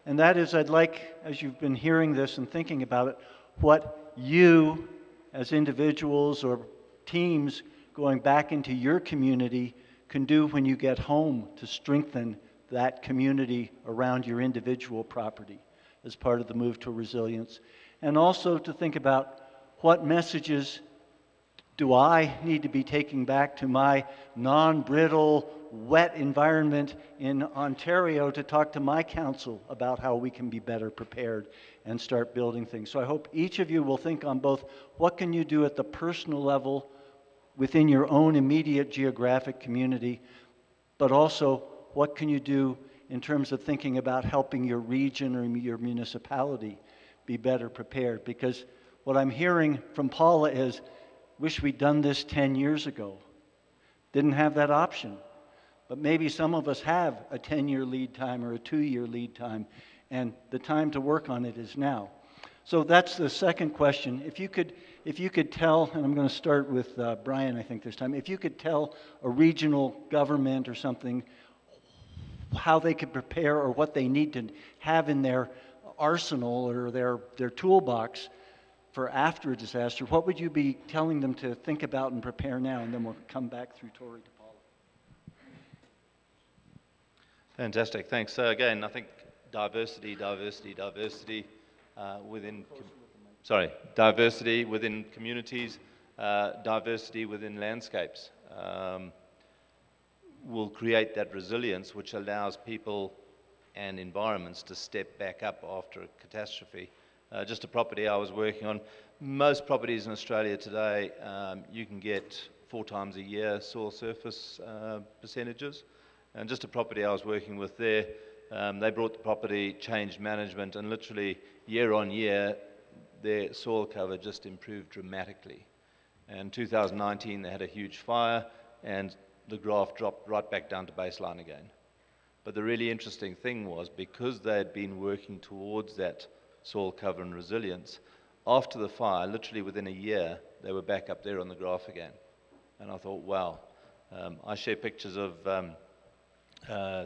[SPEAKER 1] And that is, I'd like, as you've been hearing this and thinking about it, what you as individuals or teams going back into your community can do when you get home to strengthen that community around your individual property as part of the move to resilience. And also to think about what messages do I need to be taking back to my non-brittle, wet environment in Ontario to talk to my council about how we can be better prepared and start building things. So I hope each of you will think on both what can you do at the personal level within your own immediate geographic community, but also what can you do in terms of thinking about helping your region or your municipality be better prepared. Because what I'm hearing from Paula is, wish we'd done this 10 years ago. Didn't have that option. But maybe some of us have a 10-year lead time or a 2-year lead time, and the time to work on it is now. So that's the second question. If you could tell, and I'm going to start with Brian, I think this time, if you could tell a regional government or something how they could prepare or what they need to have in their arsenal or their toolbox for after a disaster, what would you be telling them to think about and prepare now? And then we'll come back through Tori to Paula.
[SPEAKER 4] Fantastic, thanks. So again, I think diversity within communities, diversity within landscapes will create that resilience which allows people and environments to step back up after a catastrophe. Just a property I was working on, most properties in Australia today, you can get 4 times a year soil surface percentages. And just a property I was working with there, they brought the property, changed management, and literally year on year, their soil cover just improved dramatically. And 2019, they had a huge fire, and the graph dropped right back down to baseline again. But the really interesting thing was, because they had been working towards that soil cover and resilience, after the fire, literally within a year, they were back up there on the graph again. And I thought, wow. I share pictures of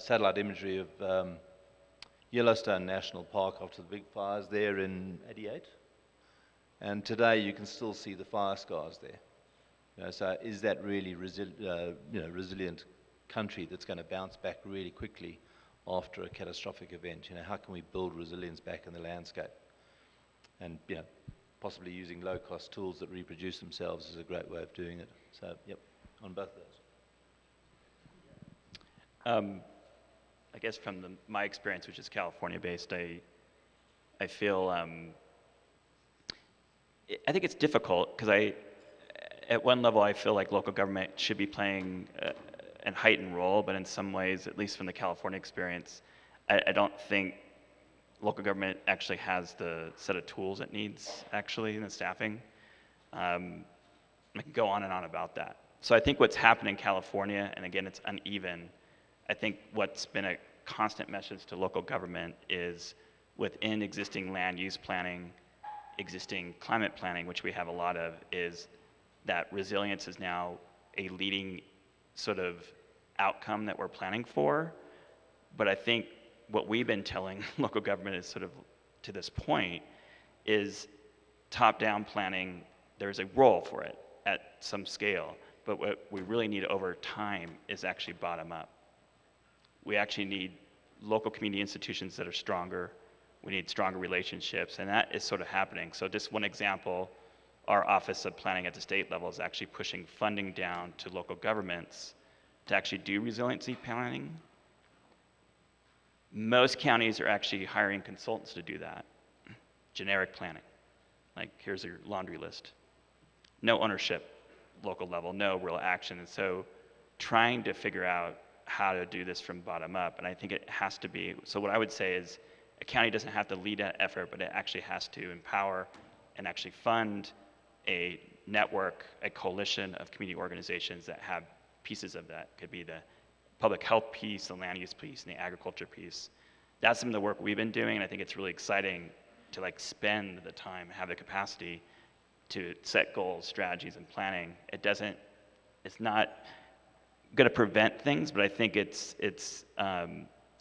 [SPEAKER 4] satellite imagery of Yellowstone National Park after the big fires there in '88. And today you can still see the fire scars there. So is that really resilient country that's going to bounce back really quickly after a catastrophic event? How can we build resilience back in the landscape? And possibly using low-cost tools that reproduce themselves is a great way of doing it. So, yep, on both of those.
[SPEAKER 3] I guess from my experience, which is California-based, I feel I think it's difficult because at one level, I feel like local government should be playing a heightened role, but in some ways, at least from the California experience, I don't think local government actually has the set of tools it needs, actually, in the staffing. I can go on and on about that. So I think what's happened in California, and again, it's uneven, I think what's been a constant message to local government is within existing land use planning, existing climate planning, which we have a lot of, is that resilience is now a leading sort of outcome that we're planning for. But I think what we've been telling local government is sort of to this point is top-down planning, there's a role for it at some scale, but what we really need over time is actually bottom-up. We actually need local community institutions that are stronger. We need stronger relationships, and that is sort of happening. So just one example, our Office of Planning at the state level is actually pushing funding down to local governments to actually do resiliency planning. Most counties are actually hiring consultants to do that. Generic planning, like here's your laundry list. No ownership, local level, no real action. And so trying to figure out how to do this from bottom up, and I think it has to be, so what I would say is a county doesn't have to lead that effort, but it actually has to empower and actually fund a network, a coalition of community organizations that have pieces of that. Could be the public health piece, the land use piece, and the agriculture piece. That's some of the work we've been doing, and I think it's really exciting to spend the time, have the capacity to set goals, strategies, and planning. It's not going to prevent things, but I think it's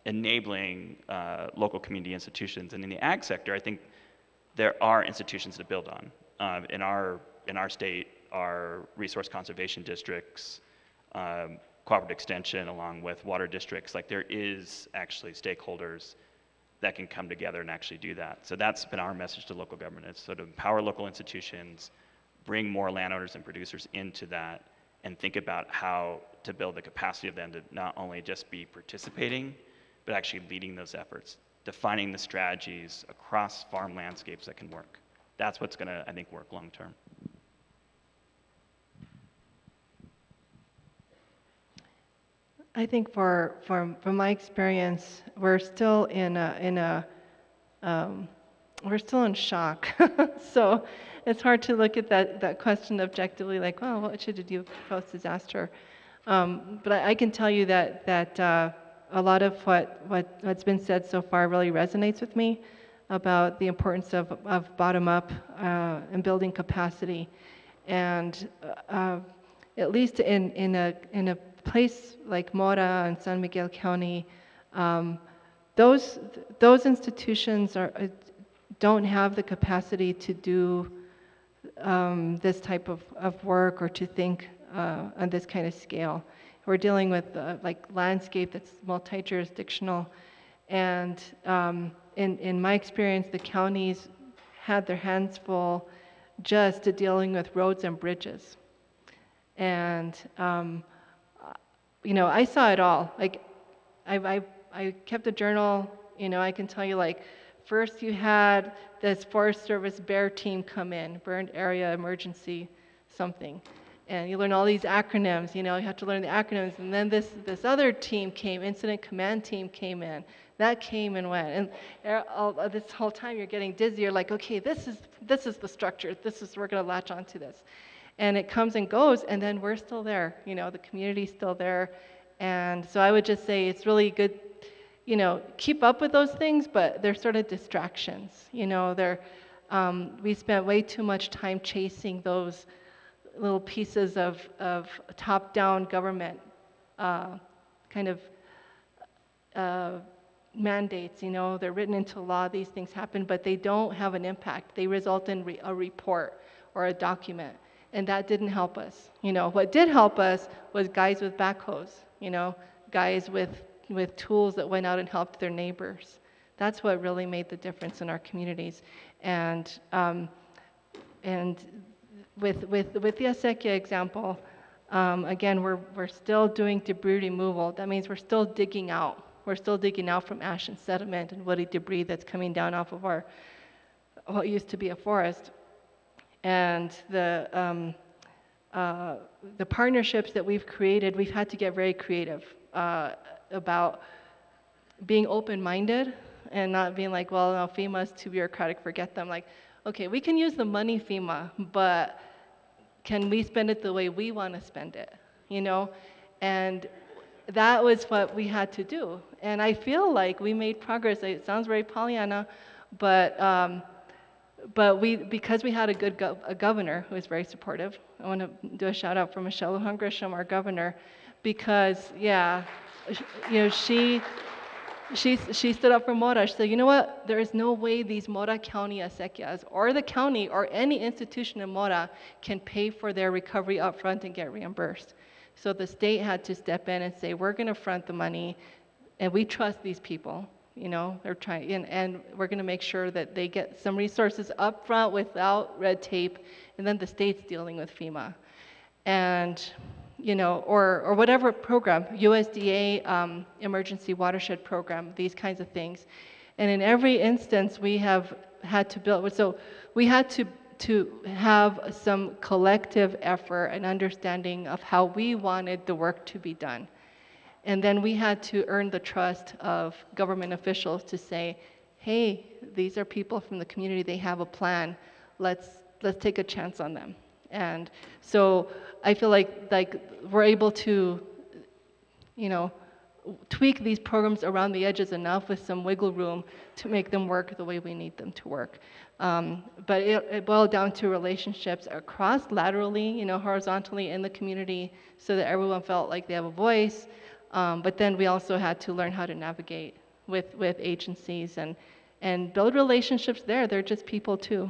[SPEAKER 3] enabling local community institutions. And in the ag sector, I think there are institutions to build on. In our state, our resource conservation districts, cooperative extension, along with water districts, there is actually stakeholders that can come together and actually do that. So that's been our message to local government, is sort of empower local institutions, bring more landowners and producers into that, and think about how to build the capacity of them to not only just be participating, but actually leading those efforts, defining the strategies across farm landscapes that can work. That's what's going to, I think, work long term.
[SPEAKER 2] I think from my experience, we're still we're still in shock. So it's hard to look at that question objectively, like, well, what should you do post-disaster? But I can tell you that a lot of what's been said so far really resonates with me about the importance of bottom-up and building capacity. And at least in a place like Mora and San Miguel County, Um, those institutions don't have the capacity to do this type of work or to think on this kind of scale. We're dealing with like landscape that's multi-jurisdictional, and in my experience, the counties had their hands full just dealing with roads and bridges. And I saw it all. Like, I kept a journal. I can tell you, like, first you had this Forest Service bear team come in, burned area emergency something. And you learn all these acronyms, you have to learn the acronyms. And then this other team came, incident command team came in. That came and went. And this whole time you're getting dizzy. You're like, okay, this is the structure. We're going to latch onto this. And it comes and goes, and then we're still there. The community's still there. And so I would just say it's really good, keep up with those things, but they're sort of distractions. We spent way too much time chasing those little pieces of top-down government kind of mandates. They're written into law, these things happen, but they don't have an impact. They result in a report or a document, and that didn't help us. What did help us was guys with backhoes, guys with tools that went out and helped their neighbors. That's what really made the difference in our communities. And with the acequia example, again, we're still doing debris removal. That means we're still digging out. We're still digging out from ash and sediment and woody debris that's coming down off of what used to be a forest. And the partnerships that we've created, we've had to get very creative about being open-minded and not being like, well, no, FEMA is too bureaucratic, forget them. Like, okay, we can use the money, FEMA, but can we spend it the way we want to spend it? And that was what we had to do. And I feel like we made progress. It sounds very Pollyanna, but because we had a governor who was very supportive. I want to do a shout out for Michelle Lujan Grisham, our governor, because she stood up for Mora. She said, you know what? There is no way these Mora County acequias or the county or any institution in Mora can pay for their recovery up front and get reimbursed. So the state had to step in and say, we're going to front the money, and we trust these people. They're trying, and we're going to make sure that they get some resources up front without red tape, and then the state's dealing with FEMA. And or whatever program, USDA emergency watershed program, these kinds of things. And in every instance, we have had to build, so we had to have some collective effort and understanding of how we wanted the work to be done. And then we had to earn the trust of government officials to say, hey, these are people from the community, they have a plan, let's take a chance on them. And so I feel like we're able to, tweak these programs around the edges enough with some wiggle room to make them work the way we need them to work. But it boiled down to relationships across laterally, horizontally in the community so that everyone felt like they have a voice. But then we also had to learn how to navigate with agencies and build relationships there. They're just people too,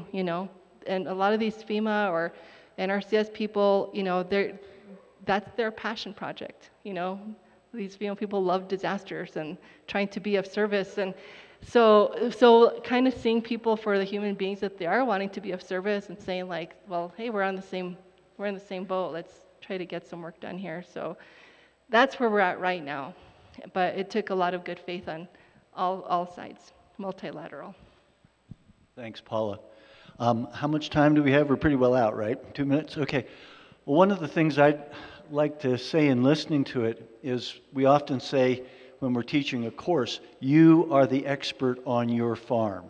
[SPEAKER 2] And a lot of these FEMA or NRCS people, that's their passion project, These people love disasters and trying to be of service. And so kind of seeing people for the human beings that they are, wanting to be of service and saying like, well, hey, we're in the same boat. Let's try to get some work done here. So that's where we're at right now. But it took a lot of good faith on all sides, multilateral.
[SPEAKER 1] Thanks, Paula. How much time do we have? We're pretty well out, right? 2 minutes? Okay. Well, one of the things I'd like to say in listening to it is we often say when we're teaching a course, you are the expert on your farm.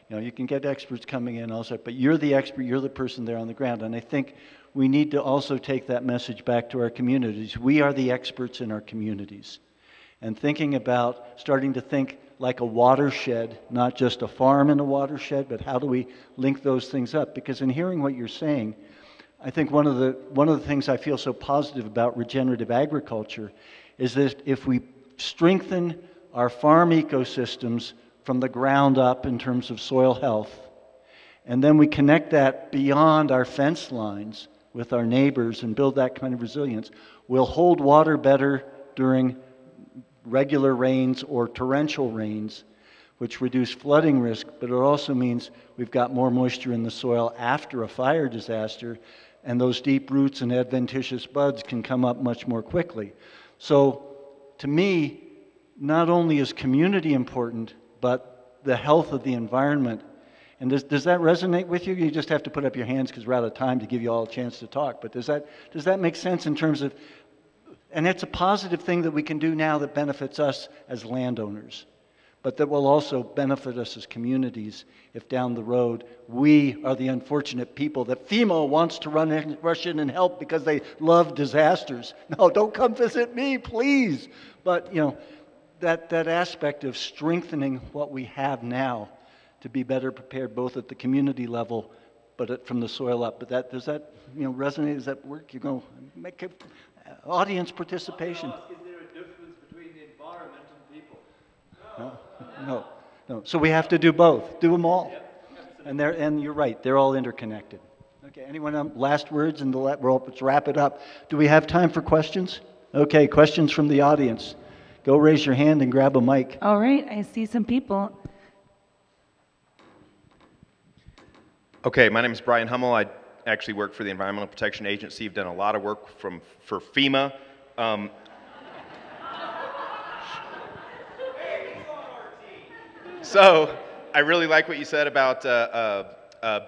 [SPEAKER 1] You can get experts coming in also, but you're the expert, you're the person there on the ground. And I think we need to also take that message back to our communities. We are the experts in our communities. And thinking about starting to think like a watershed, not just a farm in a watershed, but how do we link those things up? Because in hearing what you're saying, I think one of the things I feel so positive about regenerative agriculture is that if we strengthen our farm ecosystems from the ground up in terms of soil health, and then we connect that beyond our fence lines with our neighbors and build that kind of resilience, we'll hold water better during regular rains or torrential rains, which reduce flooding risk, but it also means we've got more moisture in the soil after a fire disaster, and those deep roots and adventitious buds can come up much more quickly. So, to me, not only is community important, but the health of the environment. And does that resonate with you? You just have to put up your hands because we're out of time to give you all a chance to talk. But does that make sense in terms of, and it's a positive thing that we can do now that benefits us as landowners, but that will also benefit us as communities if down the road we are the unfortunate people that FEMA wants to rush in and help because they love disasters. No, don't come visit me, please. But, that aspect of strengthening what we have now to be better prepared both at the community level but from the soil up. But does that resonate? Does that work? You're going to make audience participation.
[SPEAKER 4] Is there a difference between the environment and people?
[SPEAKER 1] No. So we have to do both. Do them all. Yep, and you're right. They're all interconnected. Okay. Anyone last words? And let's wrap it up. Do we have time for questions? Okay. Questions from the audience. Go raise your hand and grab a mic.
[SPEAKER 5] All right, I see some people.
[SPEAKER 6] Okay, my name is Brian Hummel. I actually work for the Environmental Protection Agency. I've done a lot of work for FEMA. So I really like what you said about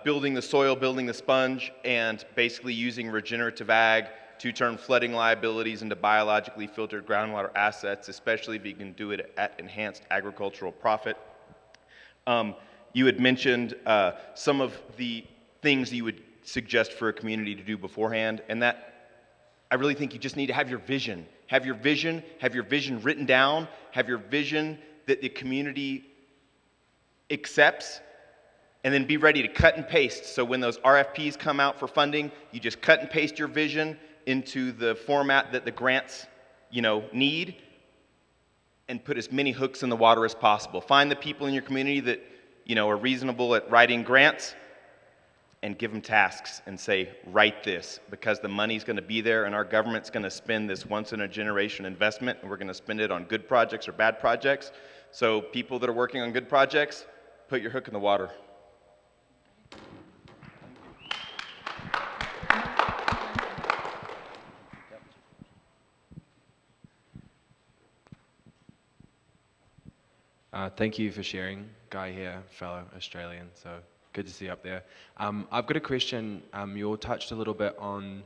[SPEAKER 6] building the soil, building the sponge, and basically using regenerative ag to turn flooding liabilities into biologically filtered groundwater assets, especially if you can do it at enhanced agricultural profit. You had mentioned some of the things that you would suggest for a community to do beforehand, and that I really think you just need to have your vision. Have your vision written down, have your vision that the community accepts, and then be ready to cut and paste. So when those RFPs come out for funding, you just cut and paste your vision into the format that the grants, need, and put as many hooks in the water as possible. Find the people in your community that, are reasonable at writing grants, and give them tasks and say, write this, because the money's going to be there and our government's going to spend this once-in-a-generation investment, and we're going to spend it on good projects or bad projects. So people that are working on good projects, put your hook in the water.
[SPEAKER 7] Thank you for sharing, Guy here, fellow Australian, so good to see you up there. I've got a question. You all touched a little bit on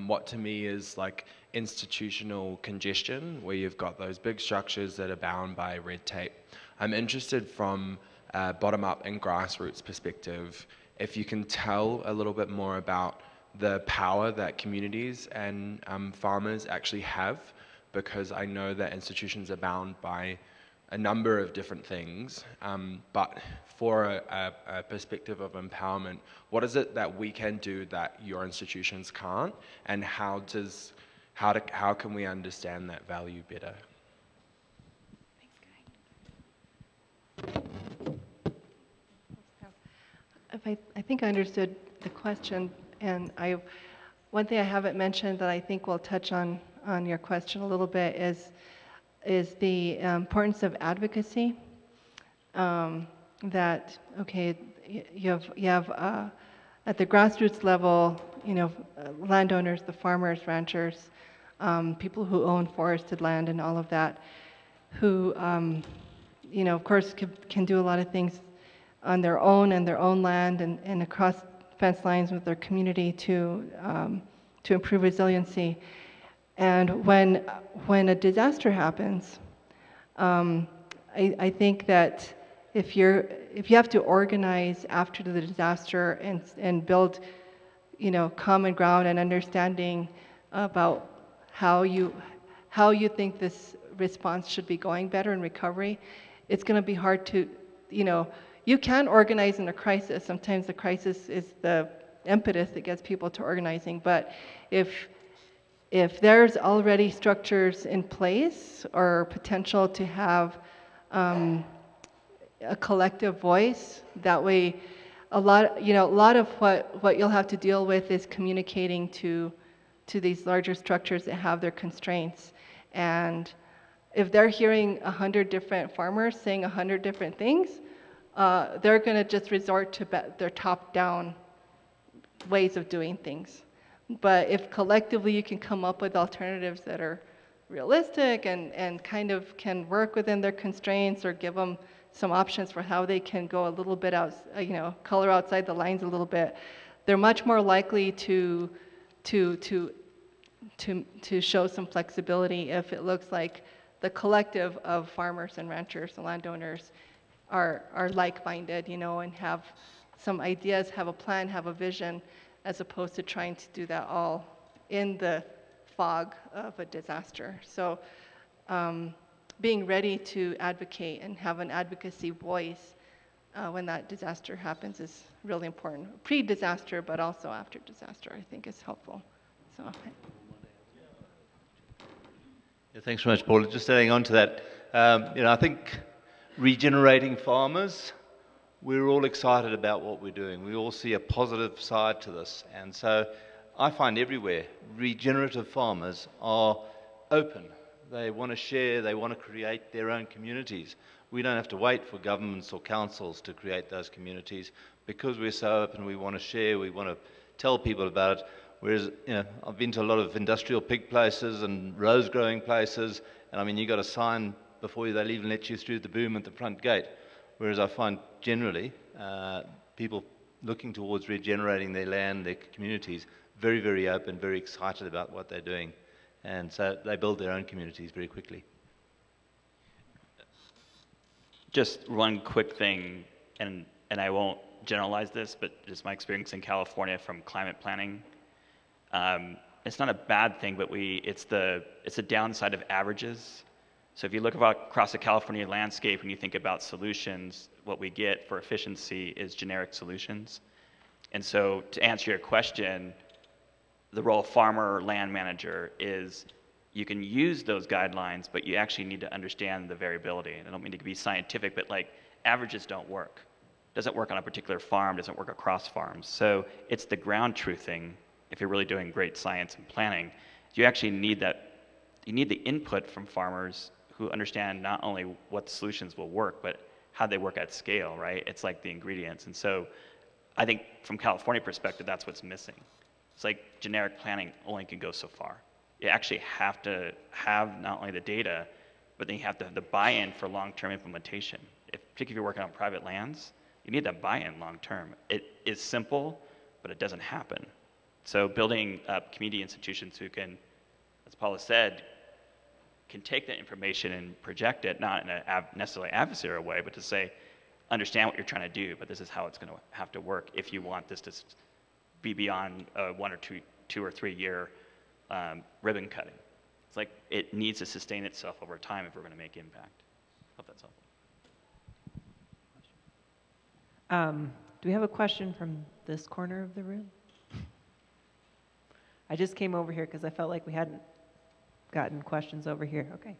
[SPEAKER 7] what to me is like institutional congestion, where you've got those big structures that are bound by red tape. I'm interested from a bottom-up and grassroots perspective, if you can tell a little bit more about the power that communities and farmers actually have, because I know that institutions are bound by a number of different things, but for a perspective of empowerment, what is it that we can do that your institutions can't, and how can we understand that value better?
[SPEAKER 2] I think I understood the question, and one thing I haven't mentioned that I think we'll touch on your question a little bit is the importance of advocacy. That you have at the grassroots level, landowners, the farmers, ranchers, people who own forested land and all of that, who of course can do a lot of things on their own and their own land and across fence lines with their community to improve resiliency. And when a disaster happens, I think that if you have to organize after the disaster and build, common ground and understanding about how you think this response should be going better in recovery, it's going to be hard to, you can organize in a crisis. Sometimes the crisis is the impetus that gets people to organizing, but if if there's already structures in place or potential to have a collective voice, that way a lot of what you'll have to deal with is communicating to these larger structures that have their constraints. And if they're hearing 100 different farmers saying 100 different things, they're going to just resort to their top-down ways of doing things. But if collectively you can come up with alternatives that are realistic and kind of can work within their constraints, or give them some options for how they can go a little bit out, color outside the lines a little bit, they're much more likely to show some flexibility if it looks like the collective of farmers and ranchers and landowners are like-minded, and have some ideas, have a plan, have a vision, as opposed to trying to do that all in the fog of a disaster. So being ready to advocate and have an advocacy voice when that disaster happens is really important. Pre-disaster, but also after disaster, I think is helpful. So.
[SPEAKER 4] Yeah, thanks very much, Paul. Just adding on to that, I think regenerating farmers, we're all excited about what we're doing. We all see a positive side to this. And so I find everywhere regenerative farmers are open. They want to share, they want to create their own communities. We don't have to wait for governments or councils to create those communities, because we're so open. We want to share, we want to tell people about it. Whereas, I've been to a lot of industrial pig places and rose growing places, and I mean, you got a sign before they'll even let you through the boom at the front gate. Whereas I find generally people looking towards regenerating their land, their communities, very, very open, very excited about what they're doing. And so they build their own communities very quickly.
[SPEAKER 3] Just one quick thing, and I won't generalize this, but just my experience in California from climate planning. It's not a bad thing, but it's a downside of averages. So if you look across the California landscape and you think about solutions, what we get for efficiency is generic solutions. And so to answer your question, the role of farmer or land manager is you can use those guidelines, but you actually need to understand the variability. And I don't mean to be scientific, but like averages don't work. Doesn't work on a particular farm, doesn't work across farms. So it's the ground truthing, if you're really doing great science and planning, you actually need that. You need the input from farmers who understand not only what solutions will work, but how they work at scale, right? It's like the ingredients. And so I think from California perspective, that's what's missing. It's like generic planning only can go so far. You actually have to have not only the data, but then you have to have the buy-in for long-term implementation. Particularly if you're working on private lands, you need that buy-in long-term. It is simple, but it doesn't happen. So building up community institutions who can, as Paula said, can take that information and project it, not in a necessarily adversarial way, but to say, understand what you're trying to do, but this is how it's going to have to work if you want this to be beyond a 1 or 2 or 3 year ribbon cutting. It's like it needs to sustain itself over time if we're going to make impact. Hope that's helpful.
[SPEAKER 8] Do we have a question from this corner of the room? I just came over here because I felt like we hadn't gotten questions over here. Okay.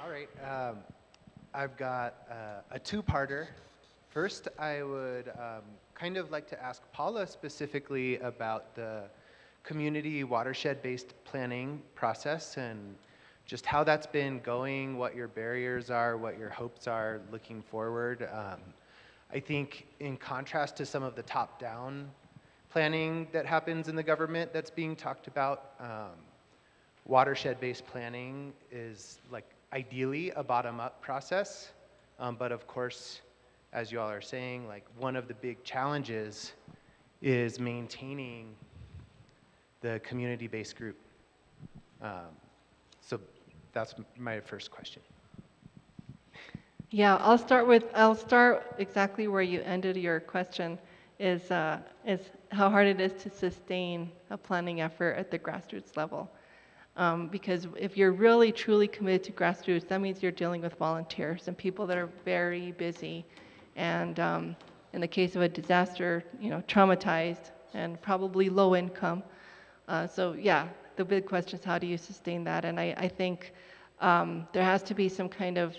[SPEAKER 9] All right. I've got a two-parter. First, I would kind of like to ask Paula specifically about the community watershed-based planning process and just how that's been going, what your barriers are, what your hopes are looking forward. I think in contrast to some of the top-down planning that happens in the government that's being talked about, watershed-based planning is like ideally a bottom-up process, but of course, as you all are saying, like one of the big challenges is maintaining the community-based group. So that's my first question.
[SPEAKER 2] Yeah, I'll start exactly where you ended your question, is how hard it is to sustain a planning effort at the grassroots level. Because if you're really truly committed to grassroots, that means you're dealing with volunteers and people that are very busy, and in the case of a disaster, traumatized and probably low income, So yeah, the big question is how do you sustain that? And I think there has to be some kind of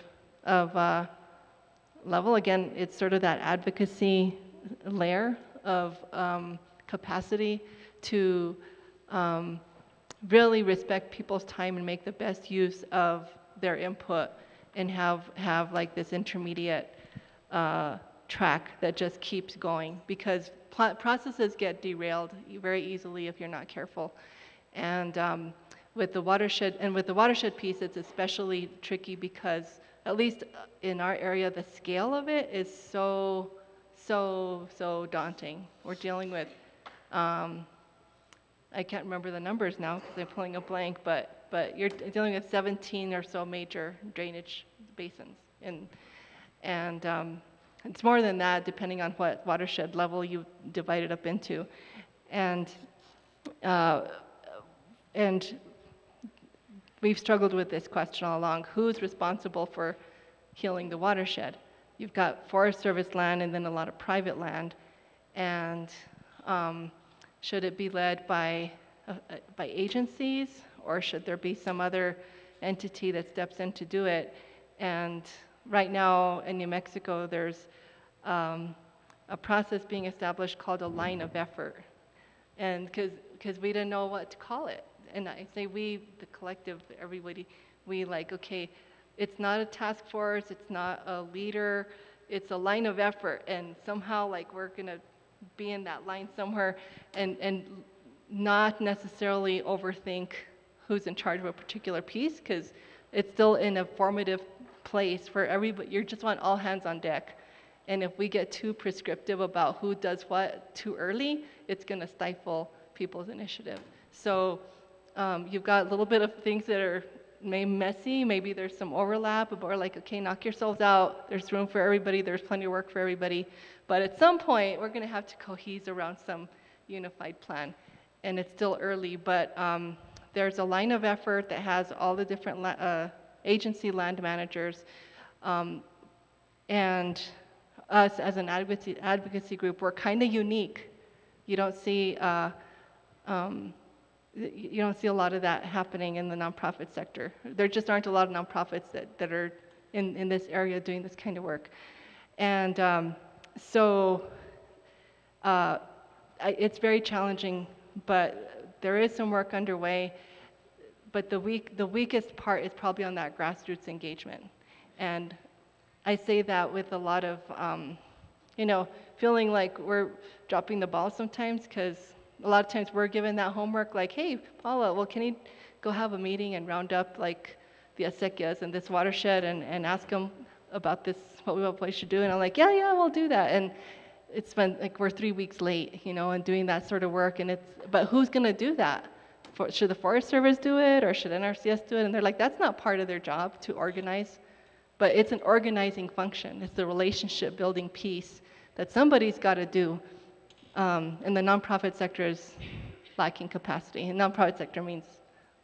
[SPEAKER 2] level. Again, it's sort of that advocacy layer of capacity to really respect people's time and make the best use of their input and have like this intermediate track that just keeps going, because processes get derailed very easily if you're not careful. And with the watershed piece, it's especially tricky because, at least in our area, the scale of it is so daunting. We're dealing with, I can't remember the numbers now because I'm pulling a blank, but you're dealing with 17 or so major drainage basins, and it's more than that depending on what watershed level you divide it up into, and we've struggled with this question all along: who's responsible for healing the watershed? You've got Forest Service land and then a lot of private land, and should it be led by agencies, or should there be some other entity that steps in to do it? And right now in New Mexico, there's a process being established called a line of effort, and because we didn't know what to call it. And I say we, the collective, everybody, we like, okay, it's not a task force, it's not a leader, it's a line of effort, and somehow like we're gonna be in that line somewhere and not necessarily overthink who's in charge of a particular piece, because it's still in a formative place for everybody. You just want all hands on deck. And if we get too prescriptive about who does what too early, it's gonna stifle people's initiative. So you've got a little bit of things that are maybe messy, maybe there's some overlap, but we're like, okay, knock yourselves out. There's room for everybody, there's plenty of work for everybody. But at some point, we're gonna have to cohese around some unified plan. And it's still early, but there's a line of effort that has all the different agency land managers, and us as an advocacy group, we're kind of unique. You don't see a lot of that happening in the nonprofit sector. There just aren't a lot of nonprofits that are in this area doing this kind of work. And so it's very challenging, but there is some work underway. But the weakest part is probably on that grassroots engagement. And I say that with a lot of, feeling like we're dropping the ball sometimes, because a lot of times we're given that homework like, hey, Paula, well, can you go have a meeting and round up like the acequias in this watershed and ask them about this, what we should do? And I'm like, yeah, we'll do that. And it's been like we're 3 weeks late, and doing that sort of work. But who's gonna do that? Should the Forest Service do it, or should NRCS do it? And they're like, that's not part of their job to organize. But it's an organizing function. It's the relationship building piece that somebody's got to do. And the nonprofit sector is lacking capacity. And nonprofit sector means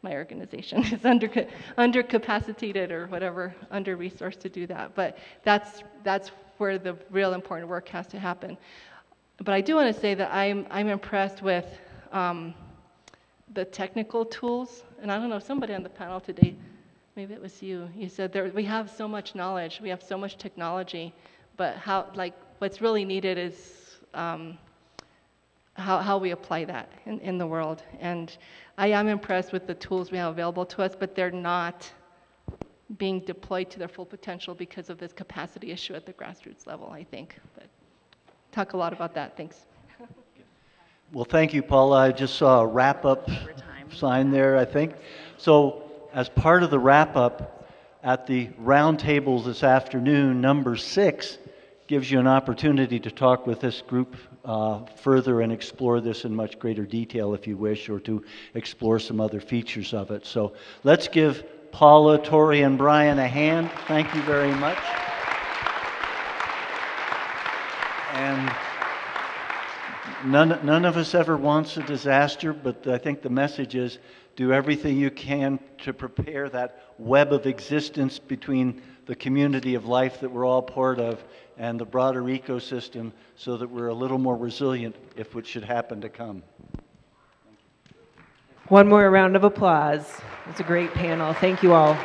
[SPEAKER 2] my organization is under capacitated or whatever, under resourced to do that. But that's where the real important work has to happen. But I do want to say that I'm impressed with the technical tools. And I don't know, somebody on the panel today, maybe it was you said we have so much knowledge, we have so much technology, but what's really needed is how we apply that in the world. And I am impressed with the tools we have available to us, but they're not being deployed to their full potential because of this capacity issue at the grassroots level, I think. But talk a lot about that. Thanks.
[SPEAKER 1] Well, thank you, Paula. I just saw a wrap-up sign there, I think. So as part of the wrap-up, at the roundtable this afternoon, number 6 gives you an opportunity to talk with this group further and explore this in much greater detail if you wish, or to explore some other features of it. So let's give Paula, Tori, and Brian a hand. Thank you very much. And none of us ever wants a disaster, but I think the message is do everything you can to prepare that web of existence between the community of life that we're all part of and the broader ecosystem, so that we're a little more resilient if what should happen to come.
[SPEAKER 8] One more round of applause. It's a great panel. Thank you all.